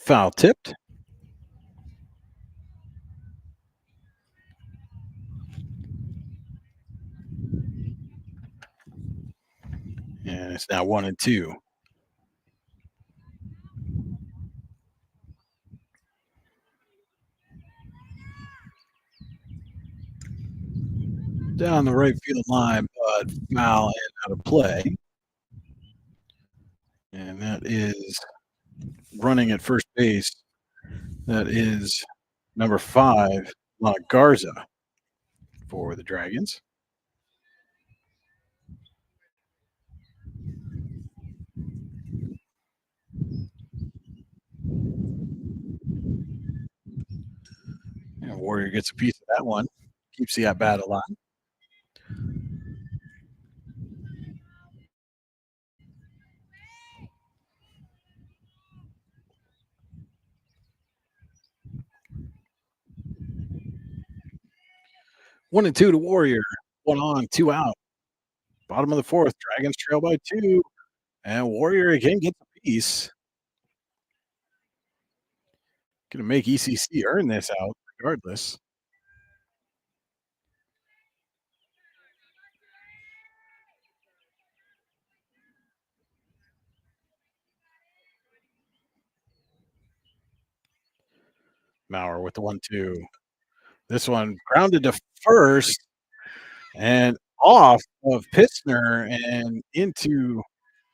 foul tipped. And it's now 1-2. Down the right field line, but foul and out of play. And that is running at first base. That is number 5, Lana Garza for the Dragons. And Warrior gets a piece of that one. Keeps the at-bat alive. One and 2 to Warrior. 1 on, 2 out. Bottom of the 4th. Dragons trail by 2. And Warrior again gets a piece. Going to make ECC earn this out regardless. Maurer with the 1-2. This one grounded to first and off of Pitsner and into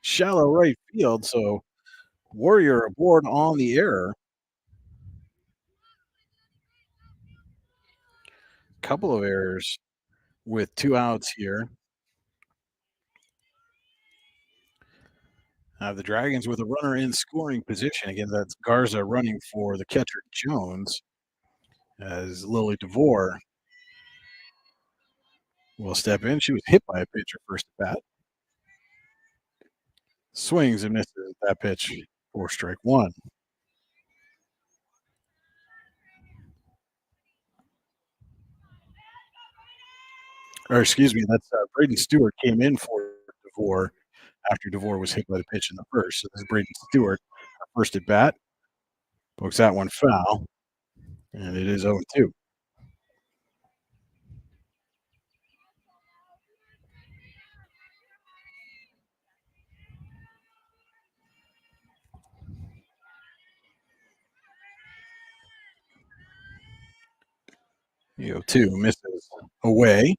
shallow right field. So Warrior aboard on the error. Couple of errors with 2 outs here. The Dragons with a runner in scoring position. Again, that's Garza running for the catcher Jones, as Lily DeVore will step in. She was hit by a pitcher first at bat. Swings and misses that pitch for strike 1. Or excuse me, that's Braden Stewart came in for DeVore after DeVore was hit by the pitch in the first. So this is Braden Stewart, first at bat. Pokes that one foul, and it is 0-2. Two misses away.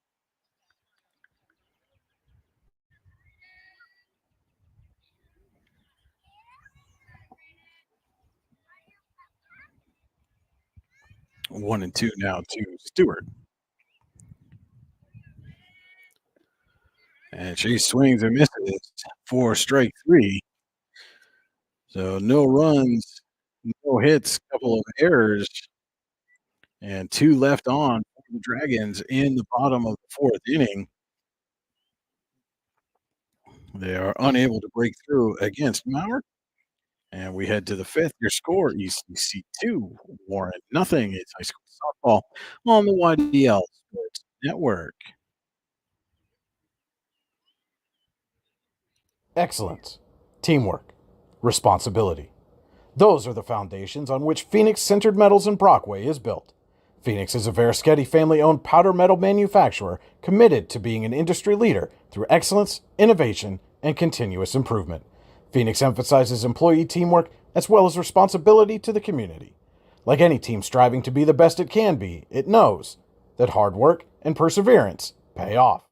One and 2 now to Stewart. And she swings and misses for strike 3. So no runs, no hits, couple of errors, and 2 left on for the Dragons in the bottom of the 4th inning. They are unable to break through against Maurer. And we head to the 5th. Your score, ECC 2, Warren nothing. It's high school softball on the YDL Sports Network. Excellence, teamwork, responsibility. Those are the foundations on which Phoenix Sintered Metals in Brockway is built. Phoenix is a Verischetti family-owned powder metal manufacturer committed to being an industry leader through excellence, innovation, and continuous improvement. Phoenix emphasizes employee teamwork as well as responsibility to the community. Like any team striving to be the best it can be, it knows that hard work and perseverance pay off.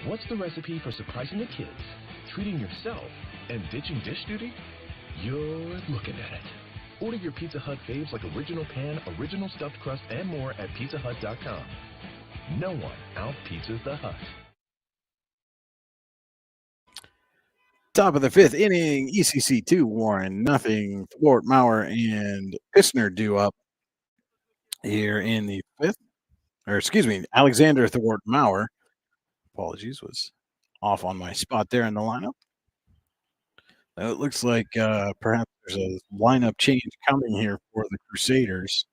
What's the recipe for surprising the kids, treating yourself, and ditching dish duty? You're looking at it. Order your Pizza Hut faves like original pan, original stuffed crust, and more at pizzahut.com. No one out-pizzas the Hut. Top of the fifth inning, ECC 2, Warren nothing. Thwart, Maurer, and Pissner due up here in the fifth. Or excuse me, Alexander Thwart Maurer. Apologies, was off on my spot there in the lineup. It looks like perhaps there's a lineup change coming here for the Crusaders.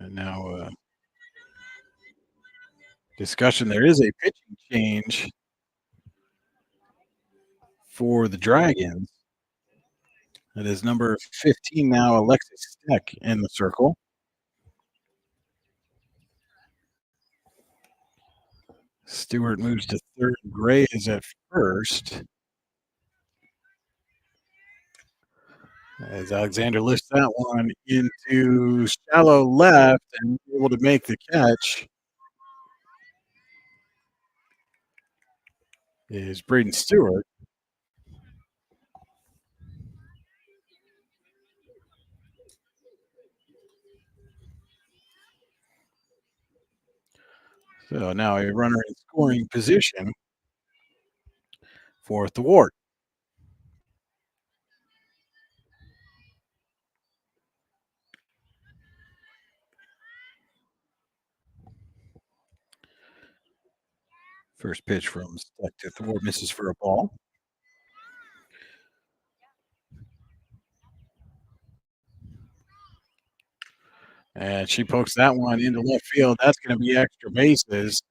Now, discussion. There is a pitching change for the Dragons. It is number 15 now, Alexis Steck in the circle. Stewart moves to third. Gray is at first. As Alexander lifts that one into shallow left and able to make the catch is Braden Stewart. So now a runner in scoring position for Thwart. First pitch from Steck to Thwart, misses for a ball. And she pokes that one into left field. That's going to be extra bases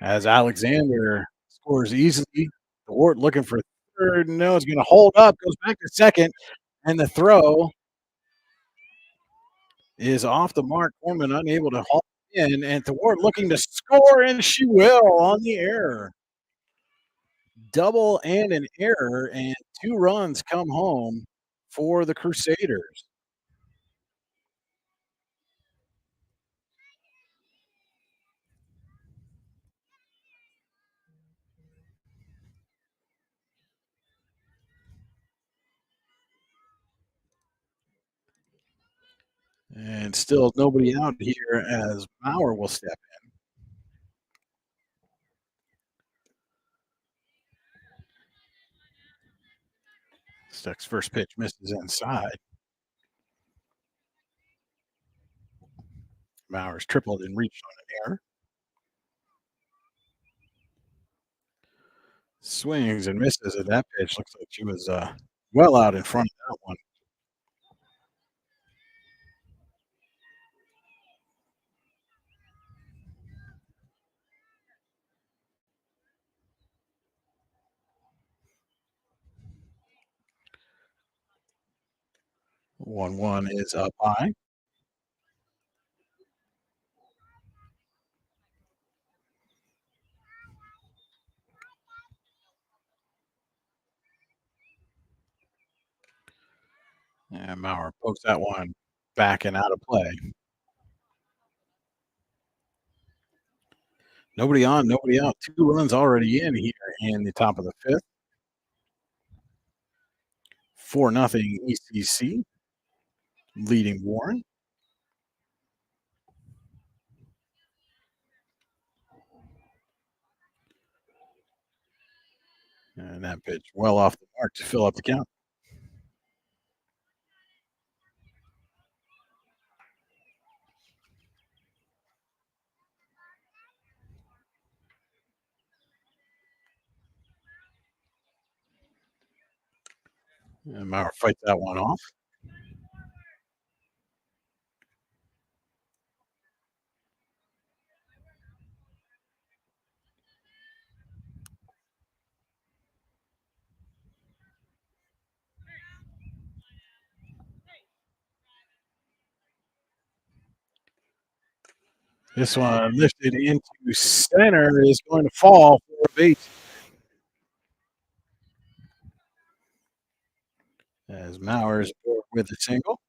as Alexander scores easily. Thwart looking for third. No, it's going to hold up. Goes back to second. And the throw is off the mark. Foreman unable to haul in. And Thwart looking to score, and she will on the error. Double and an error, and 2 runs come home for the Crusaders. And still nobody out here as Maurer will step in. Steck's first pitch misses inside. Maurer's tripled and reached on an error. Swings and misses at that pitch. Looks like she was well out in front of that one. One is up high. And Maurer pokes that one back and out of play. Nobody on, nobody out. 2 runs already in here in the top of the fifth. 4-0 ECC leading Warren. And that pitch well off the mark to fill up the count. And Mauer fights that one off. This one lifted into center is going to fall for a base. As Mauer is with a single.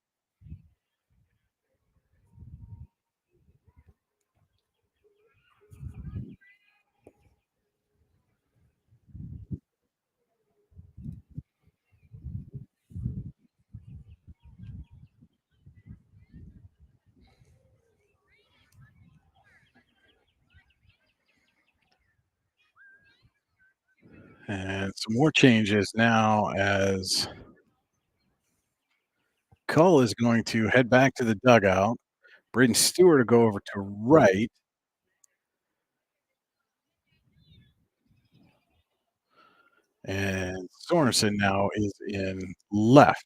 And some more changes now as Cull is going to head back to the dugout. Braden Stewart will go over to right. And Sorensen now is in left.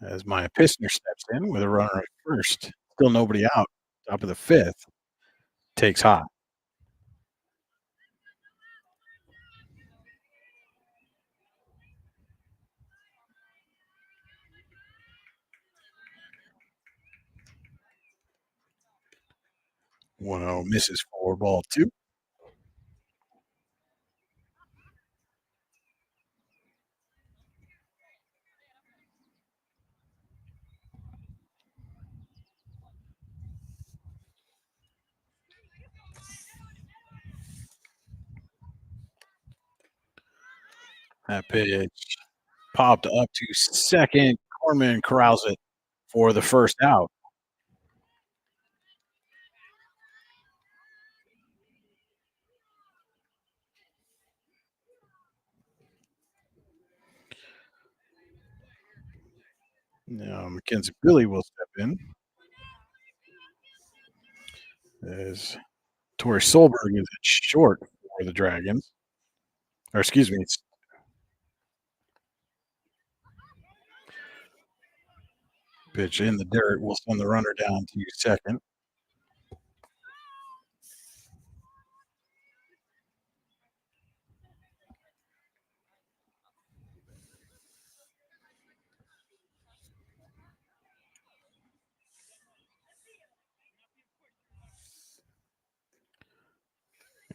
As Maya Pistner steps in with a runner at first. Still nobody out. Top of the fifth. Takes high. Well, misses for ball two. That pitch popped up to second. Corman corrals it for the first out. Now Mackenzie Billy will step in. As Tori Solberg is it short for the Dragons. Or excuse me, it's pitch in the dirt will send the runner down to second.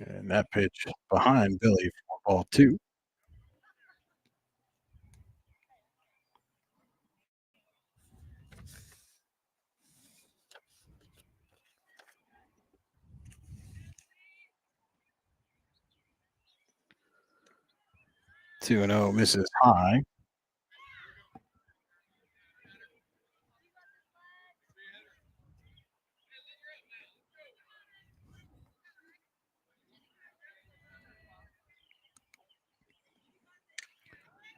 And that pitch behind Billy for ball two. 2-0 misses high.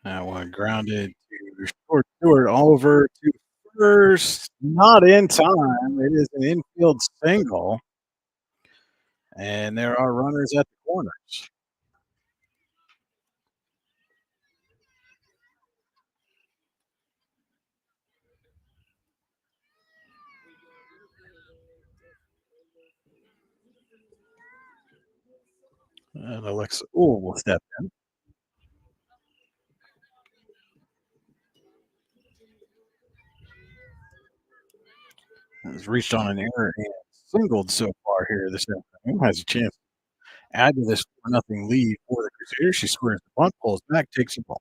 That one grounded to short Stewart over to first. Not in time. It is an infield single. And there are runners at the corners. And Alexa will step in. Has reached on an error and singled so far here this afternoon. Has a chance to add to this 4-0 lead for the Crusaders. She squares the bunt, pulls back, takes the ball.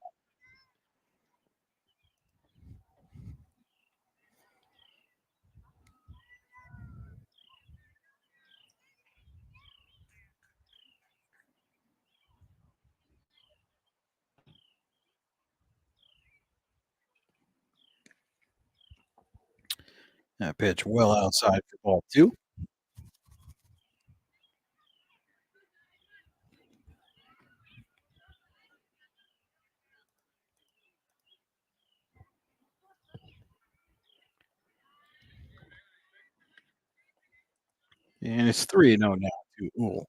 That pitch well outside for ball two. And it's 3-0 now to Uhl.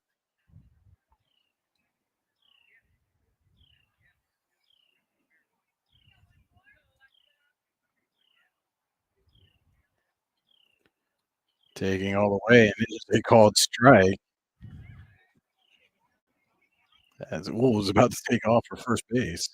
Taking all the way, and it is a called strike. As Uhl was about to take off for first base.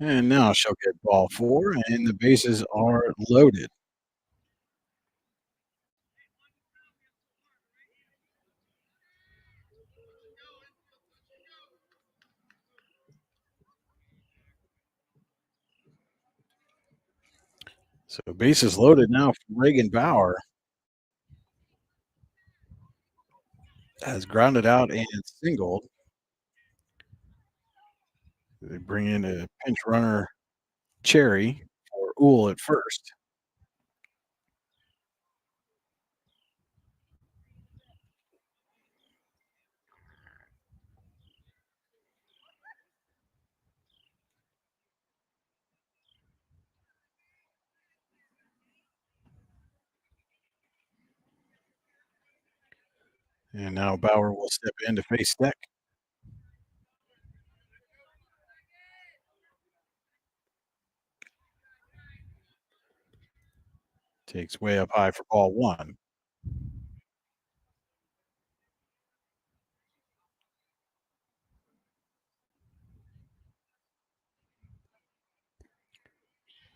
And now she'll get ball 4, and the bases are loaded. So bases loaded now for Reagan Bauer. Has grounded out and singled. They bring in a pinch runner, Cherry, for Uhl at first. And now Bauer will step in to face Steck. Takes way up high for ball 1.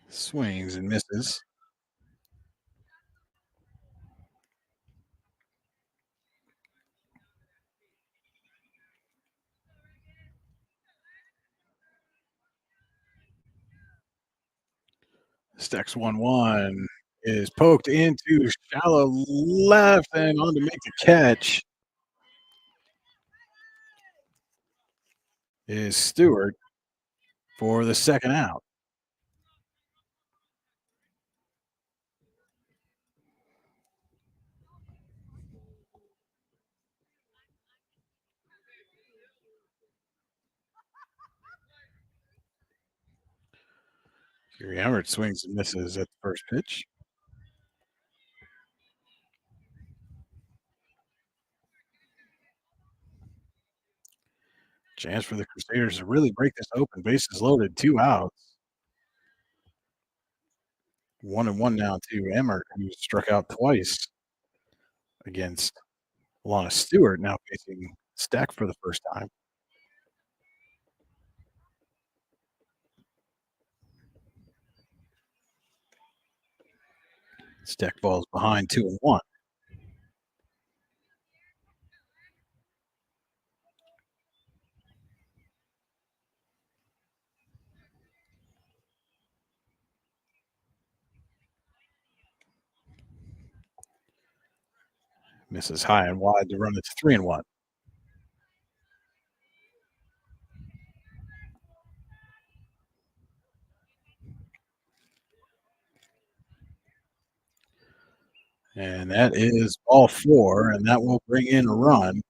Swings and misses. Steck's 1-1 is poked into shallow left and on to make the catch is Stewart for the second out. Gary Emmert swings and misses at the first pitch. Chance for the Crusaders to really break this open. Bases loaded, 2 outs. 1-1 now to Emmert, who struck out twice against Alana Stewart, now facing Steck for the first time. Steck falls behind 2-1. Misses high and wide to run it to 3-1. And that is ball 4, and that will bring in a run.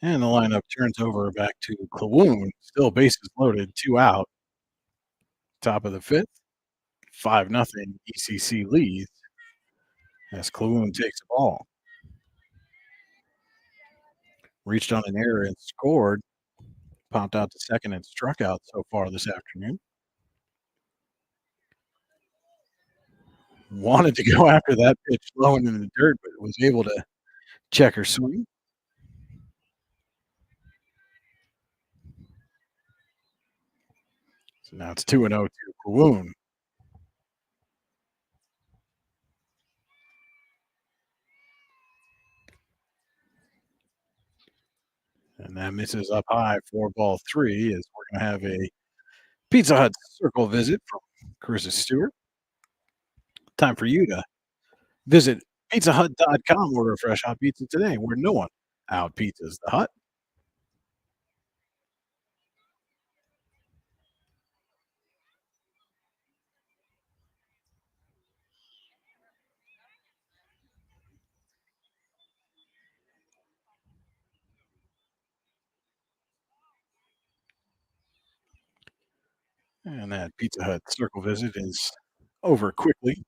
And the lineup turns over back to Klawoon. Still bases loaded, 2 out. Top of the 5th. 5-0 ECC leads as Klawoon takes the ball. Reached on an error and scored. Popped out to second and struck out so far this afternoon. Wanted to go after that pitch low and in the dirt, but was able to check her swing. So now it's 2-0 to Klawoon. And that misses up high for ball 3 as we're going to have a Pizza Hut circle visit from Carissa Stewart. Time for you to visit pizzahut.com. Order a fresh hot pizza today where no one out pizzas the Hut. And that Pizza Hut circle visit is over quickly.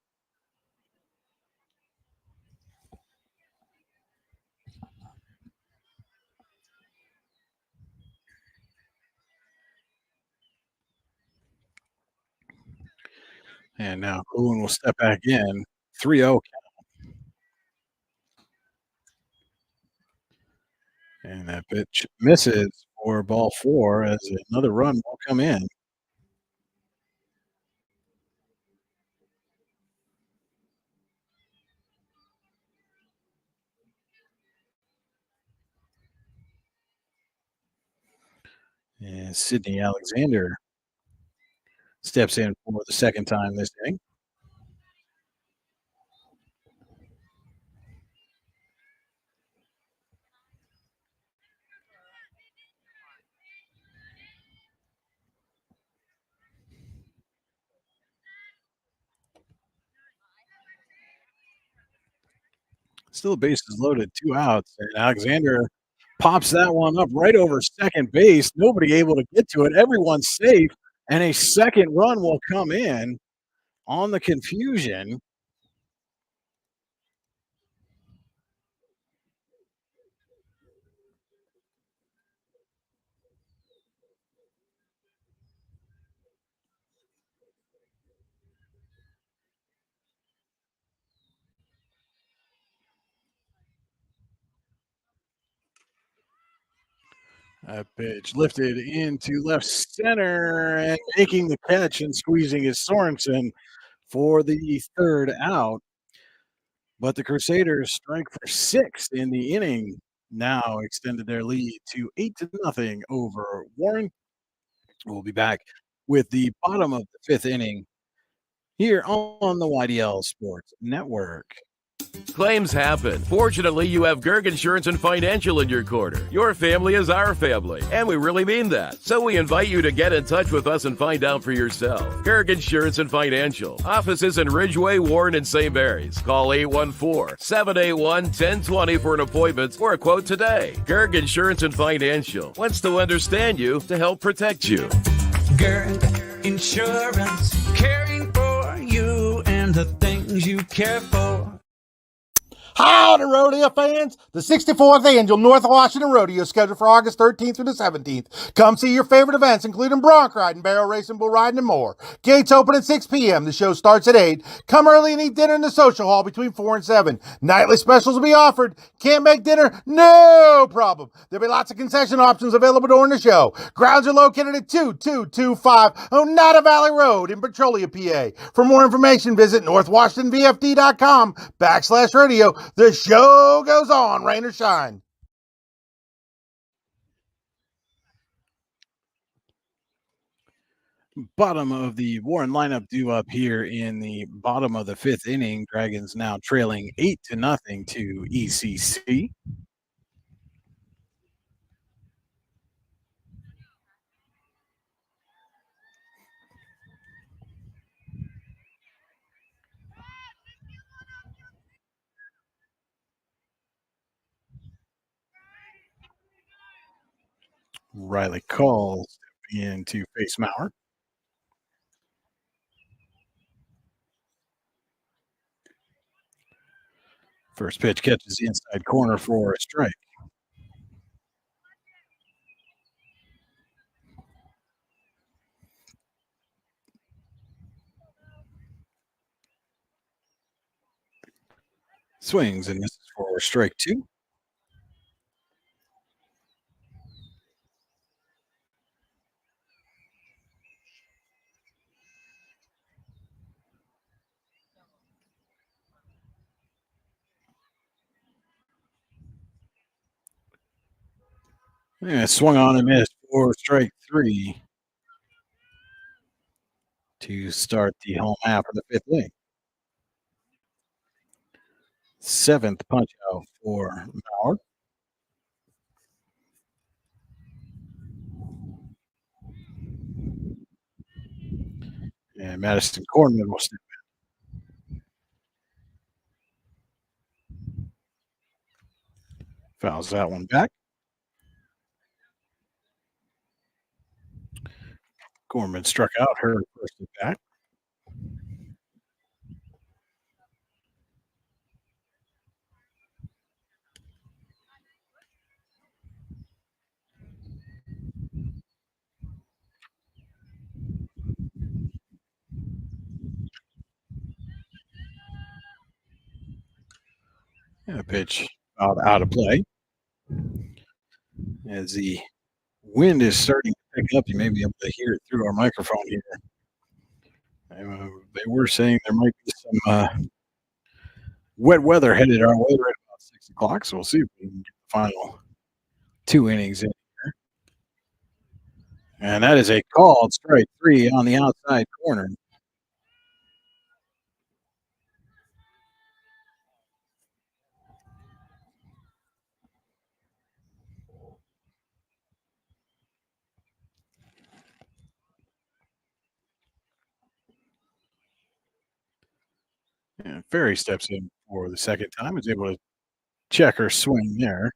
And now Coolin will step back in. 3-0 count. And that pitch misses for ball 4 as another run will come in. And Sydney Alexander steps in for the second time this inning. Still bases loaded, 2 outs, and Alexander pops that one up right over second base. Nobody able to get to it. Everyone's safe, and a second run will come in on the confusion. That pitch lifted into left center and making the catch and squeezing is Sorensen for the third out. But the Crusaders strike for 6 in the inning. Now extended their lead to 8-0 over Warren. We'll be back with the bottom of the 5th inning here on the YDL Sports Network. Claims happen. Fortunately, you have Gerg Insurance and Financial in your corner. Your family is our family, and we really mean that. So we invite you to get in touch with us and find out for yourself. Gerg Insurance and Financial. Offices in Ridgeway, Warren, and St. Mary's. Call 814-781-1020 for an appointment or a quote today. Gerg Insurance and Financial wants to understand you to help protect you. Gerg Insurance, caring for you and the things you care for. Howdy, rodeo fans! The 64th Annual North Washington Rodeo is scheduled for August 13th through the 17th. Come see your favorite events, including bronc riding, barrel racing, bull riding, and more. Gates open at 6 p.m. The show starts at 8. Come early and eat dinner in the social hall between 4 and 7. Nightly specials will be offered. Can't make dinner? No problem. There'll be lots of concession options available during the show. Grounds are located at 2225 Oneida Valley Road in Petrolia, PA. For more information, visit northwashingtonvfd.com/rodeo. The show goes on, rain or shine. Bottom of the Warren lineup due up here in the bottom of the 5th inning. Dragons now trailing 8-0 to ECC. Riley calls in to face Maurer. First pitch catches the inside corner for a strike. Swings and misses for strike 2. Yeah, swung on and missed for strike 3 to start the home half of the 5th inning. 7th punch out for Maurer. And Madison Cornman will step in. Fouls that one back. Gorman struck out her first at bat. And a pitch out of play. As the wind is starting to pick up, you may be able to hear it through our microphone here. They were saying there might be some wet weather headed our way right about 6 o'clock, so we'll see if we can get the final 2 innings in here. And that is a called strike 3 on the outside corner. And Ferry steps in for the second time, is able to check her swing there.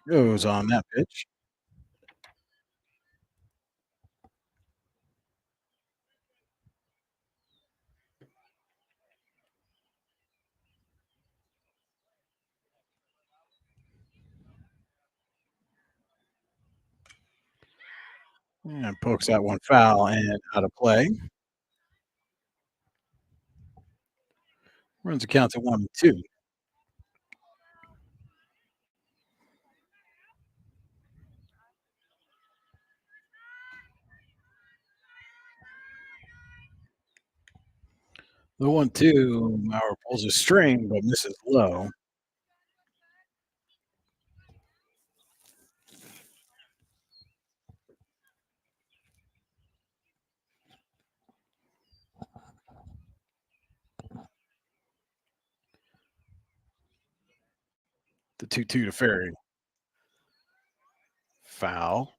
Goes on that pitch. And pokes that one foul and out of play. Runs the count to 1-2. The 1-2, Maurer pulls a string but misses low. The 2-2 to Ferry. Foul.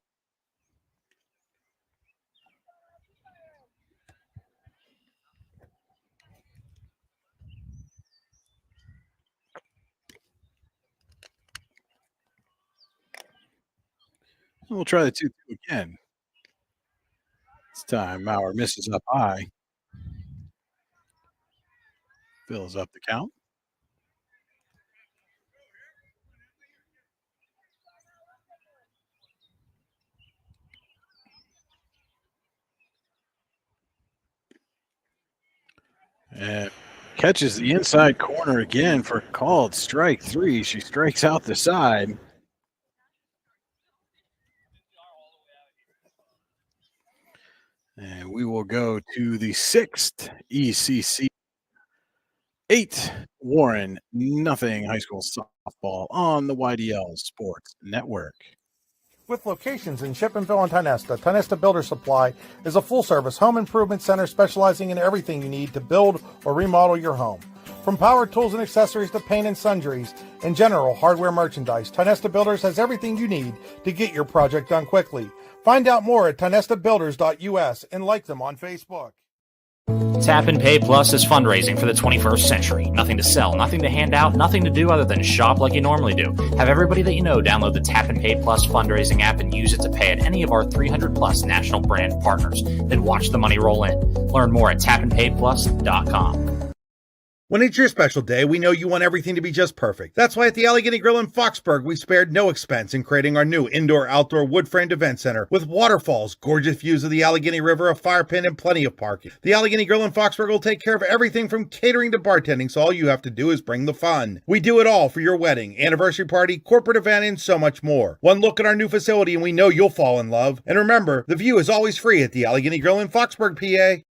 We'll try the 2-2 again. This time, Maurer misses up high. Fills up the count. And catches the inside corner again for called strike 3. She strikes out the side. And we will go to the 6th ECC. 8 Warren, nothing high school softball on the YDL Sports Network. With locations in Shippenville and Tionesta, Tionesta Builder Supply is a full-service home improvement center specializing in everything you need to build or remodel your home. From power tools and accessories to paint and sundries and general hardware merchandise, Tionesta Builders has everything you need to get your project done quickly. Find out more at tionestabuilders.us and like them on Facebook. Tap and Pay Plus is fundraising for the 21st century. Nothing to sell, nothing to hand out, nothing to do other than shop like you normally do. Have everybody that you know download the Tap and Pay Plus fundraising app and use it to pay at any of our 300 plus national brand partners. Then watch the money roll in. Learn more at tapandpayplus.com. When it's your special day, we know you want everything to be just perfect. That's why at the Allegheny Grill in Foxburg, we spared no expense in creating our new indoor-outdoor wood-framed event center with waterfalls, gorgeous views of the Allegheny River, a fire pit, and plenty of parking. The Allegheny Grill in Foxburg will take care of everything from catering to bartending, so all you have to do is bring the fun. We do it all for your wedding, anniversary party, corporate event, and so much more. One look at our new facility and we know you'll fall in love. And remember, the view is always free at the Allegheny Grill in Foxburg, PA.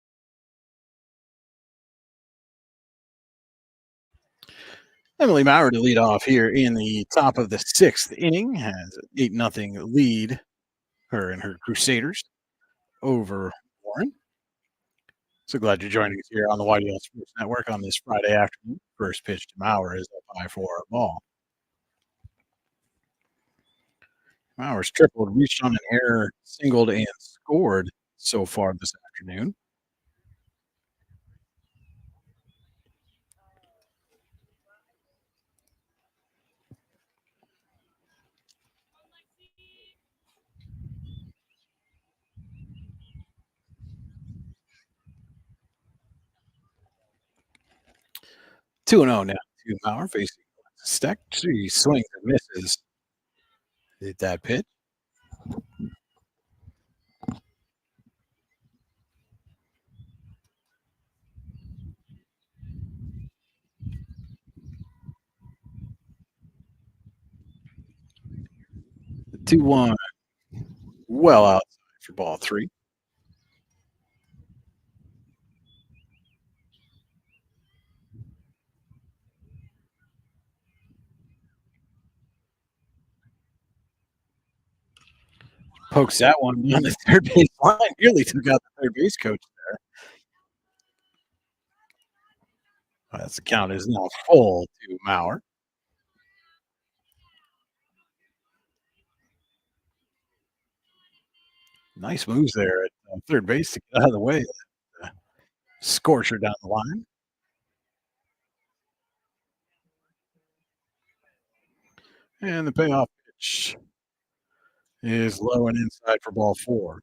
Emily Maurer to lead off here in the top of the 6th inning, has an 8-0 lead, her and her Crusaders, over Warren. So glad you're joining us here on the YDL Sports Network on this Friday afternoon for First pitch to Mauer is up high for a ball. Mauer's tripled, reached on an error, singled, and scored so far this afternoon. Two and 0 now to Mauer facing Steck. She swings and misses. Hit that pitch. The 2-1 well outside for ball 3. Pokes that one on the third base line. Nearly took out the third base coach there. That's the count is now full to Mauer. Nice moves there at third base to get out of the way. Scorcher down the line. And the payoff pitch is low and inside for ball 4.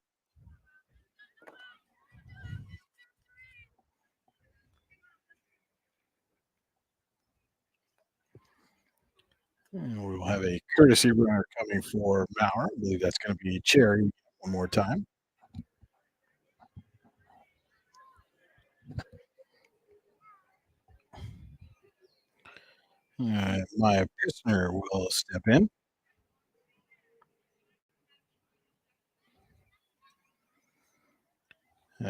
And we will have a courtesy runner coming for Mauer. I believe that's going to be Cherry one more time. Maya Pissner will step in.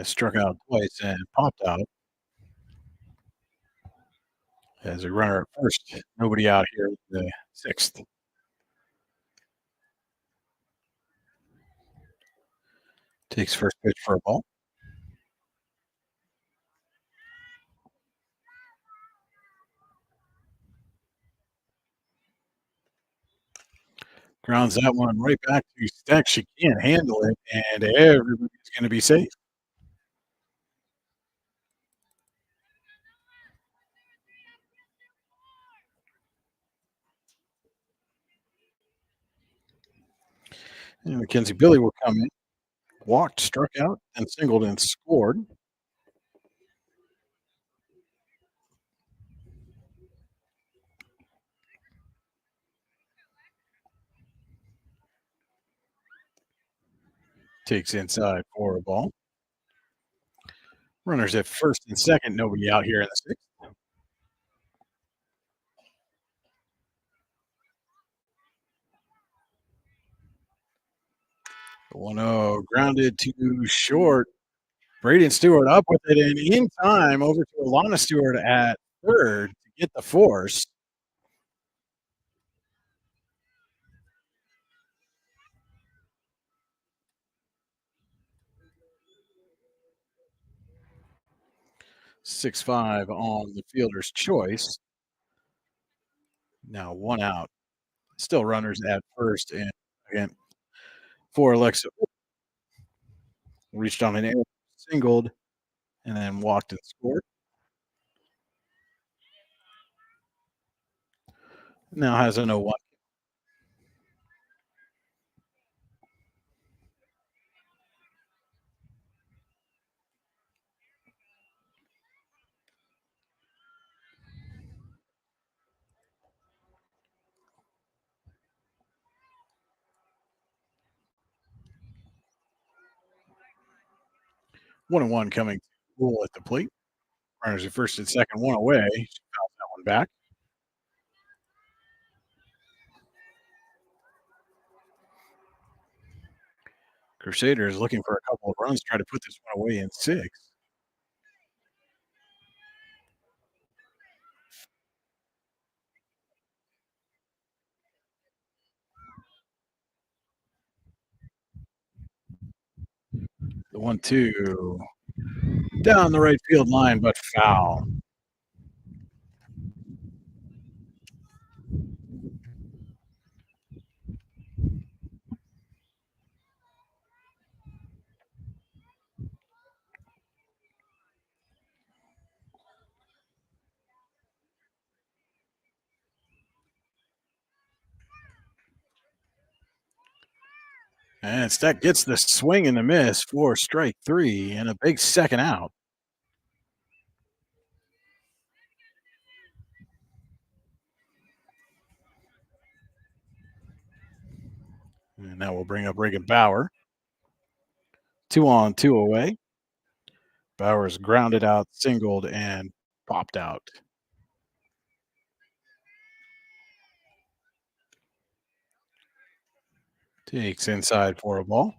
Struck out twice and popped out. As a runner at first, nobody out here in the 6th. Takes first pitch for a ball. Grounds that one right back to Steck. She can't handle it, and everybody's going to be safe. And Mackenzie Billy will come in. Walked, struck out, and singled and scored. Takes inside for a ball. Runners at first and second, nobody out here in the 6th. The 1-0 grounded to short. Braden Stewart up with it, and in time over to Alana Stewart at third to get the force. (6-5) on the fielder's choice. Now 1 out. Still runners at first, and again for Alexa. Reached on an air, singled, and then walked and scored. Now has an 0-1. One and one coming full at the plate. Runners at first and second, one away. She fouls that one back. Crusaders looking for a couple of runs, try to put this one away in 6. The 1-2 down the right field line, but foul. And Steck gets the swing and the miss for strike 3 and a big second out. And now we'll bring up Reagan Bauer. 2 on, 2 away. Bauer's grounded out, singled, and popped out. Takes inside for a ball.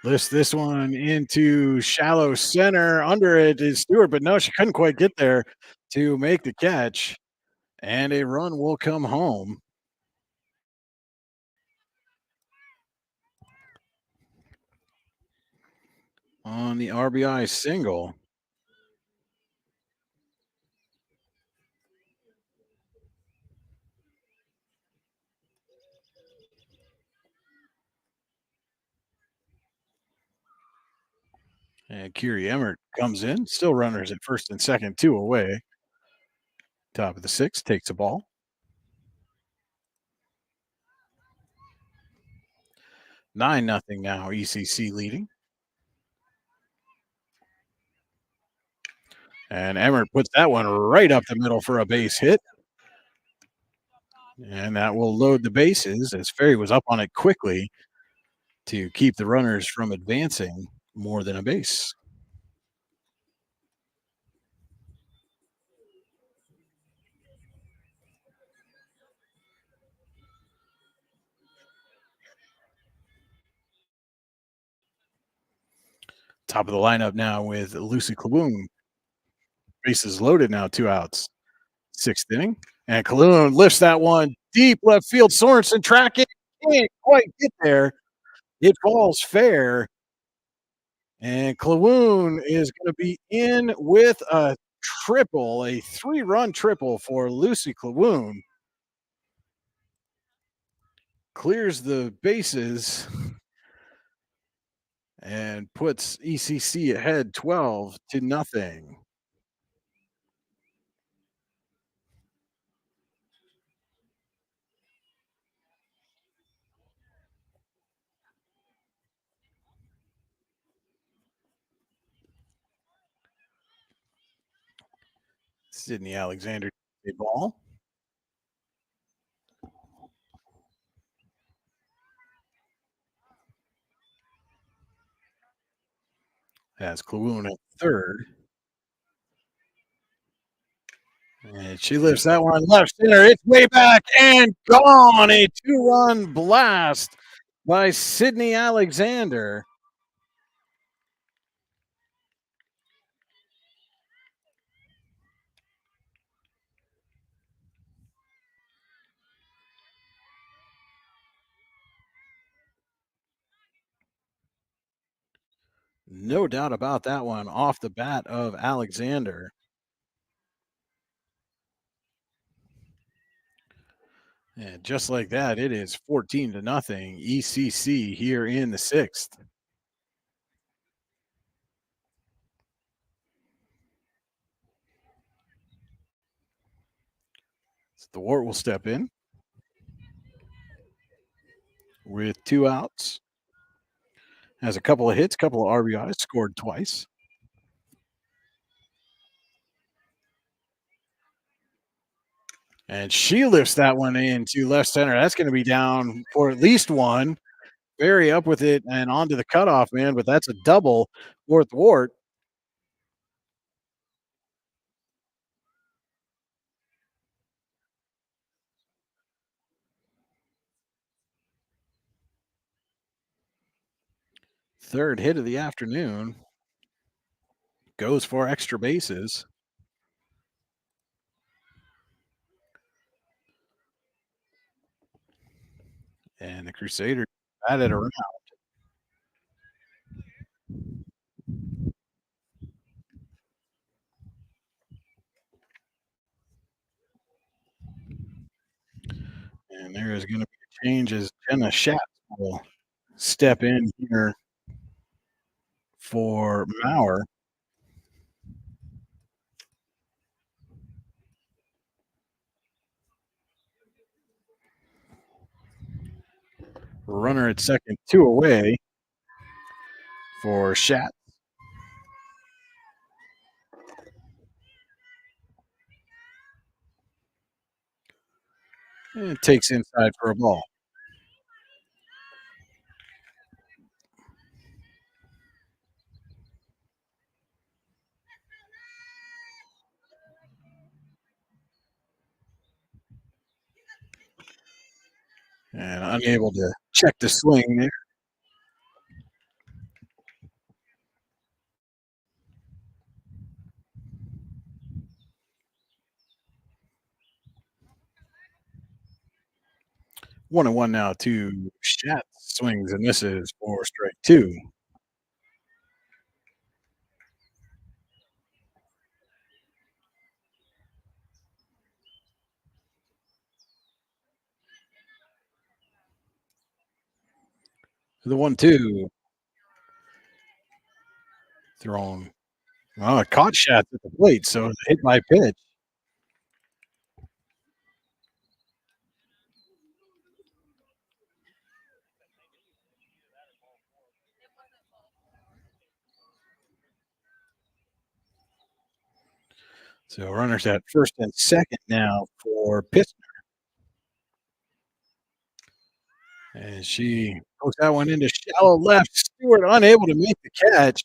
Lifts this one into shallow center. Under it is Stewart, but no, she couldn't quite get there to make the catch. And a run will come home. On the RBI single. And Kiri Emmert comes in. Still runners at first and second, 2 away. Top of the 6th, takes the ball. 9-0 now, ECC leading. And Emmert puts that one right up the middle for a base hit. And that will load the bases as Ferry was up on it quickly to keep the runners from advancing more than a base. Top of the lineup now with Lucy Kloon. Bases loaded now, 2 outs. 6th inning. And Kloon lifts that one deep left field. Sorensen tracking. Can't quite get there. It falls fair. And Kloon is going to be in with a triple, a 3-run triple for Lucy Kloon. Clears the bases and puts ECC ahead 12-0. Sydney Alexander, a ball. Has Kloon at third. And she lifts that one left center. It's way back and gone. A 2-run blast by Sydney Alexander. No doubt about that one off the bat of Alexander. And just like that, it is 14-0 ECC here in the 6th. So Thwart will step in with 2 outs. Has a couple of hits, couple of RBIs, scored twice. And she lifts that one into left center. That's going to be down for at least one. Very up with it and onto the cutoff, man, but that's a double for Thwart. Third hit of the afternoon. Goes for extra bases. And the Crusaders batted around. And there is going to be a change as Jenna Schatz will step in here for Maurer. Runner at second, 2 away for Schatz. And it takes inside for a ball. And unable to check the swing there. One and one now to Schatz. Swings and misses for strike 2. The 1-2. Thrown. Oh, it caught Schatz at the plate, so it's a hit by pitch. So runners at first and second now for Pistner. And she pokes that one into shallow left. Stewart unable to make the catch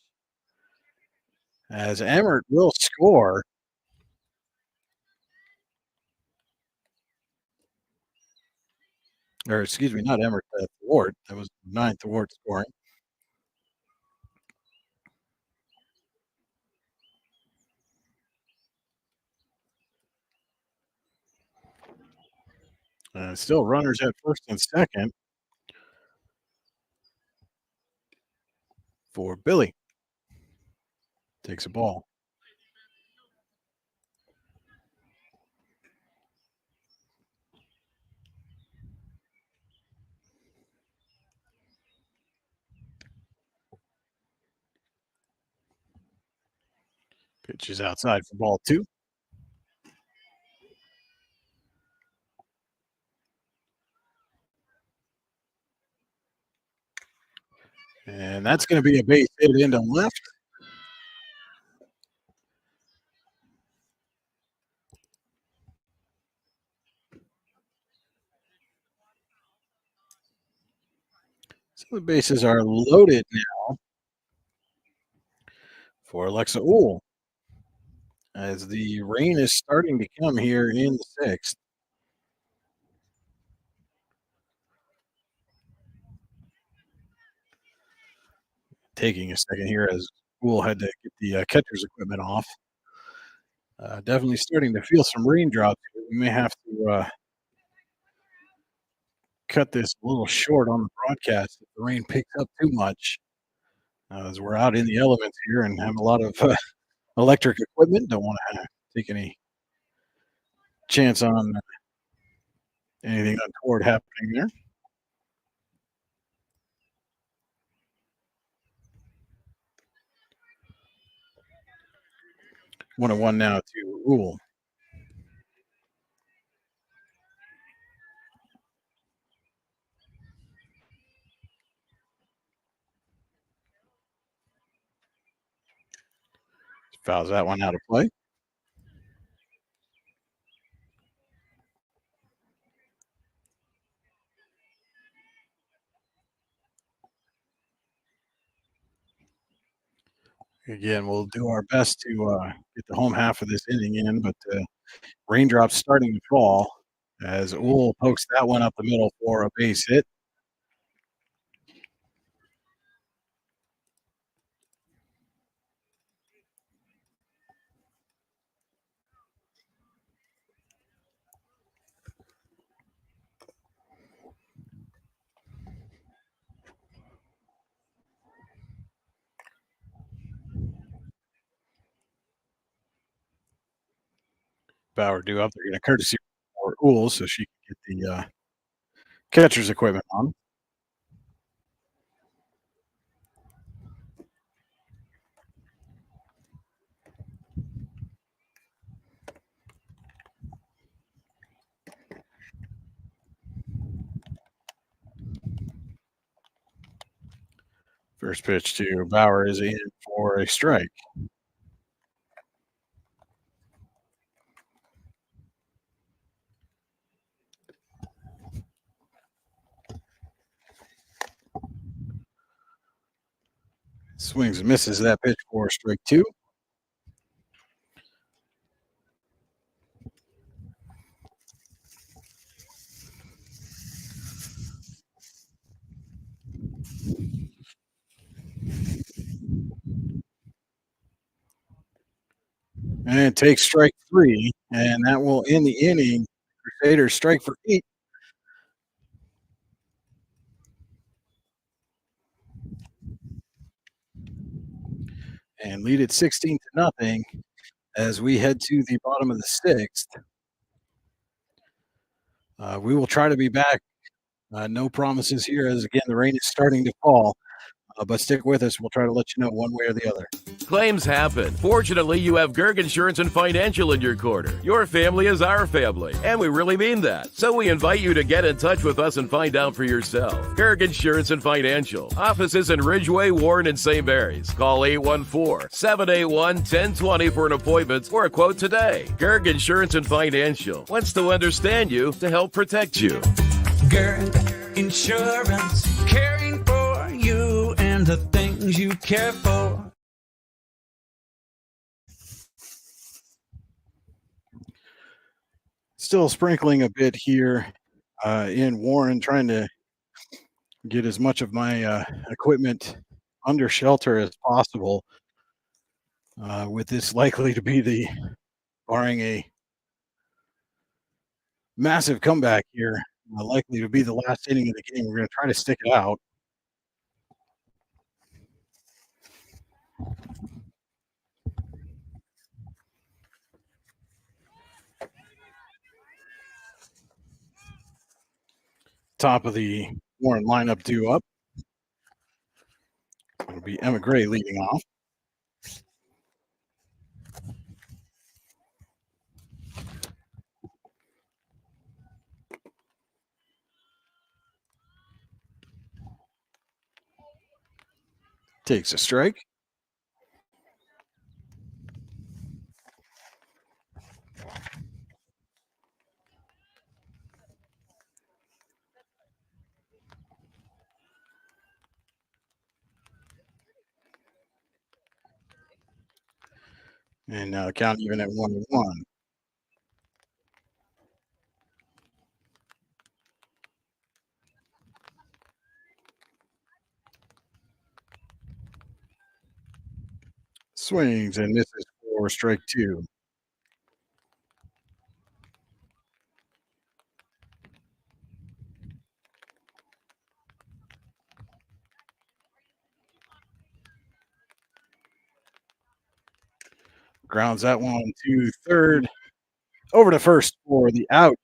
as Emmert will score. Or excuse me, not Emmert, Thwart. That was 9th Thwart scoring. Still runners at first and second for Billy. Takes a ball. Pitch is outside for ball 2. And that's going to be a base hit into left. So the bases are loaded now for Alexa Uhl as the rain is starting to come here in the 6th. Taking a second here as Uhl had to get the catcher's equipment off. Definitely starting to feel some raindrops. We may have to cut this a little short on the broadcast if the rain picks up too much. As we're out in the elements here and have a lot of electric equipment. Don't want to take any chance on anything untoward happening there. One and one now to Uhl. Fouls that one out of play. Again, we'll do our best to get the home half of this inning in, but raindrops starting to fall as Uhl pokes that one up the middle for a base hit. Bauer due up. They're going to courtesy for Uhl so she can get the catcher's equipment on. First pitch to Bauer is in for a strike. Swings and misses that pitch for strike two. And it takes strike three, and that will end the inning. Crusaders strike for 8. And lead it 16-0 as we head to the bottom of the 6th. We will try to be back. No promises here, as again the rain is starting to fall. But stick with us. We'll try to let you know one way or the other. Claims happen. Fortunately, you have Gerg Insurance and Financial in your corner. Your family is our family, and we really mean that. So we invite you to get in touch with us and find out for yourself. Gerg Insurance and Financial. Offices in Ridgeway, Warren, and St. Mary's. Call 814-781-1020 for an appointment or a quote today. Gerg Insurance and Financial wants to understand you to help protect you. Gerg Insurance, caring for you and the things you care for. Still sprinkling a bit here in Warren, trying to get as much of my equipment under shelter as possible. With this likely to be barring a massive comeback here, likely to be the last inning of the game. We're going to try to stick it out. Top of the Warren lineup due up. It'll be Emma Gray leading off. Takes a strike. And now the count even at 1-1. Swings and misses for strike two. Grounds that one to third. Over to first for the out.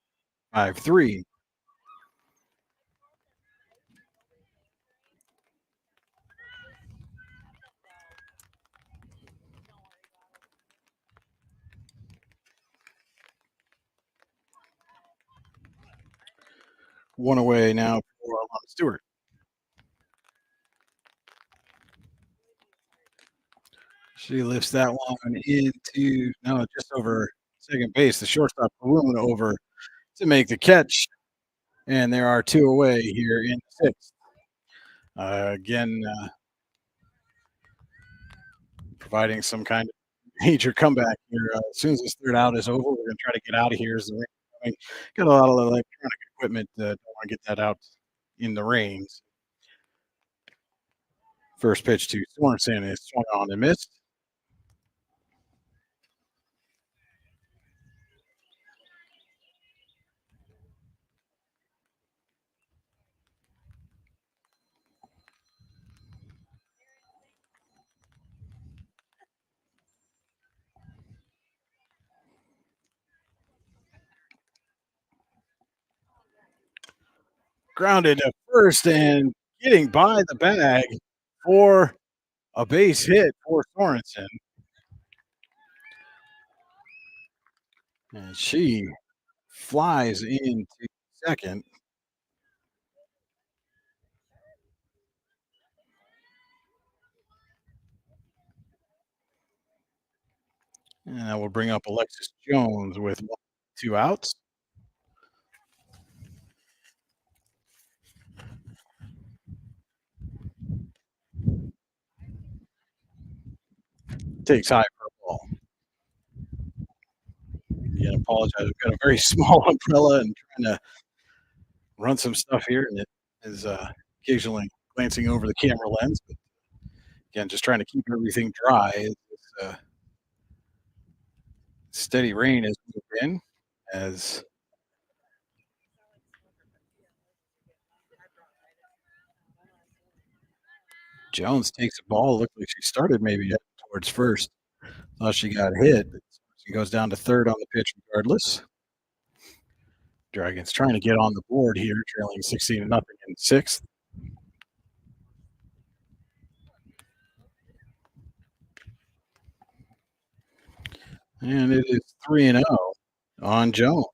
5-3. One away now for Alana Stewart. She lifts that one into, just over second base. The shortstop balloon over to make the catch. And there are 2 away here in the 6th. Again, providing some kind of major comeback here. As soon as this third out is over, we're going to try to get out of here. As the rain got a lot of electronic equipment. Don't want to get that out in the rain. First pitch to Sorensen is swung on and missed. grounded to first and getting by the bag for a base hit for Sorensen. And she flies into second. And that will bring up Alexis Jones with 2 outs. Takes high for a ball. Yeah, I apologize. I've got a very small umbrella and trying to run some stuff here, and it is occasionally glancing over the camera lens. But again, just trying to keep everything dry. It's steady rain has moved in as Jones takes the ball. Looked like she started maybe towards first. Thought she got hit. She goes down to third on the pitch regardless. Dragons trying to get on the board here, trailing 16-0 in sixth. And it is 3-0 on Jones.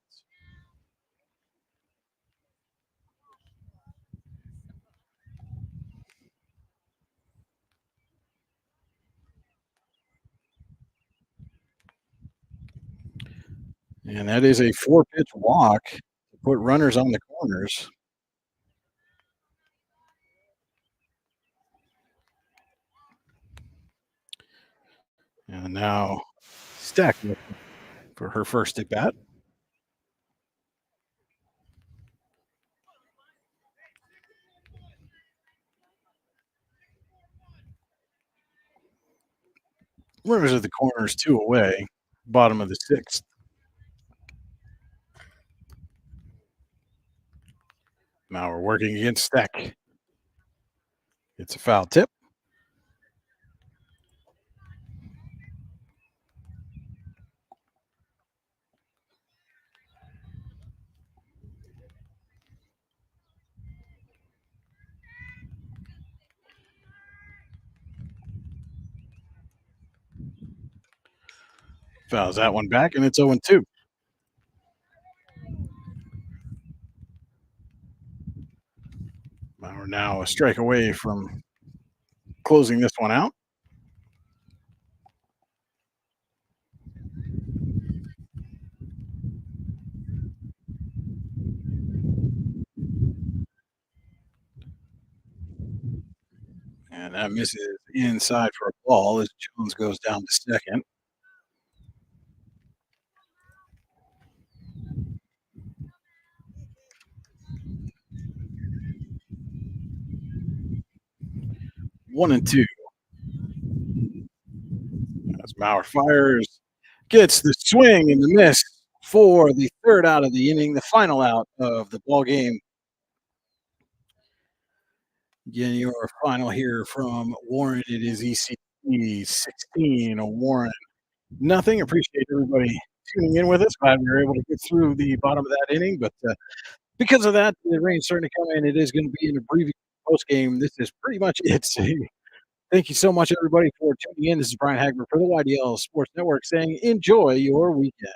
And that is a 4-pitch walk to put runners on the corners. And now Stack for her first at bat. Runners at the corners, 2 away, bottom of the 6th. Now we're working against Stack. It's a foul tip. Fouls that one back, and it's 0-2. We're now a strike away from closing this one out. And that misses inside for a ball as Jones goes down to second. One and 2. As Maurer fires, gets the swing and the miss for the third out of the inning, the final out of the ball game. Again, your final here from Warren. It is ECE 16, Warren nothing. Appreciate everybody tuning in with us. Glad we were able to get through the bottom of that inning, but because of that, the rain's starting to come in. It is going to be an abbreviated post game. This is pretty much it. Thank you so much, everybody, for tuning in. This is Brian Hagberg for the YDL Sports Network saying enjoy your weekend.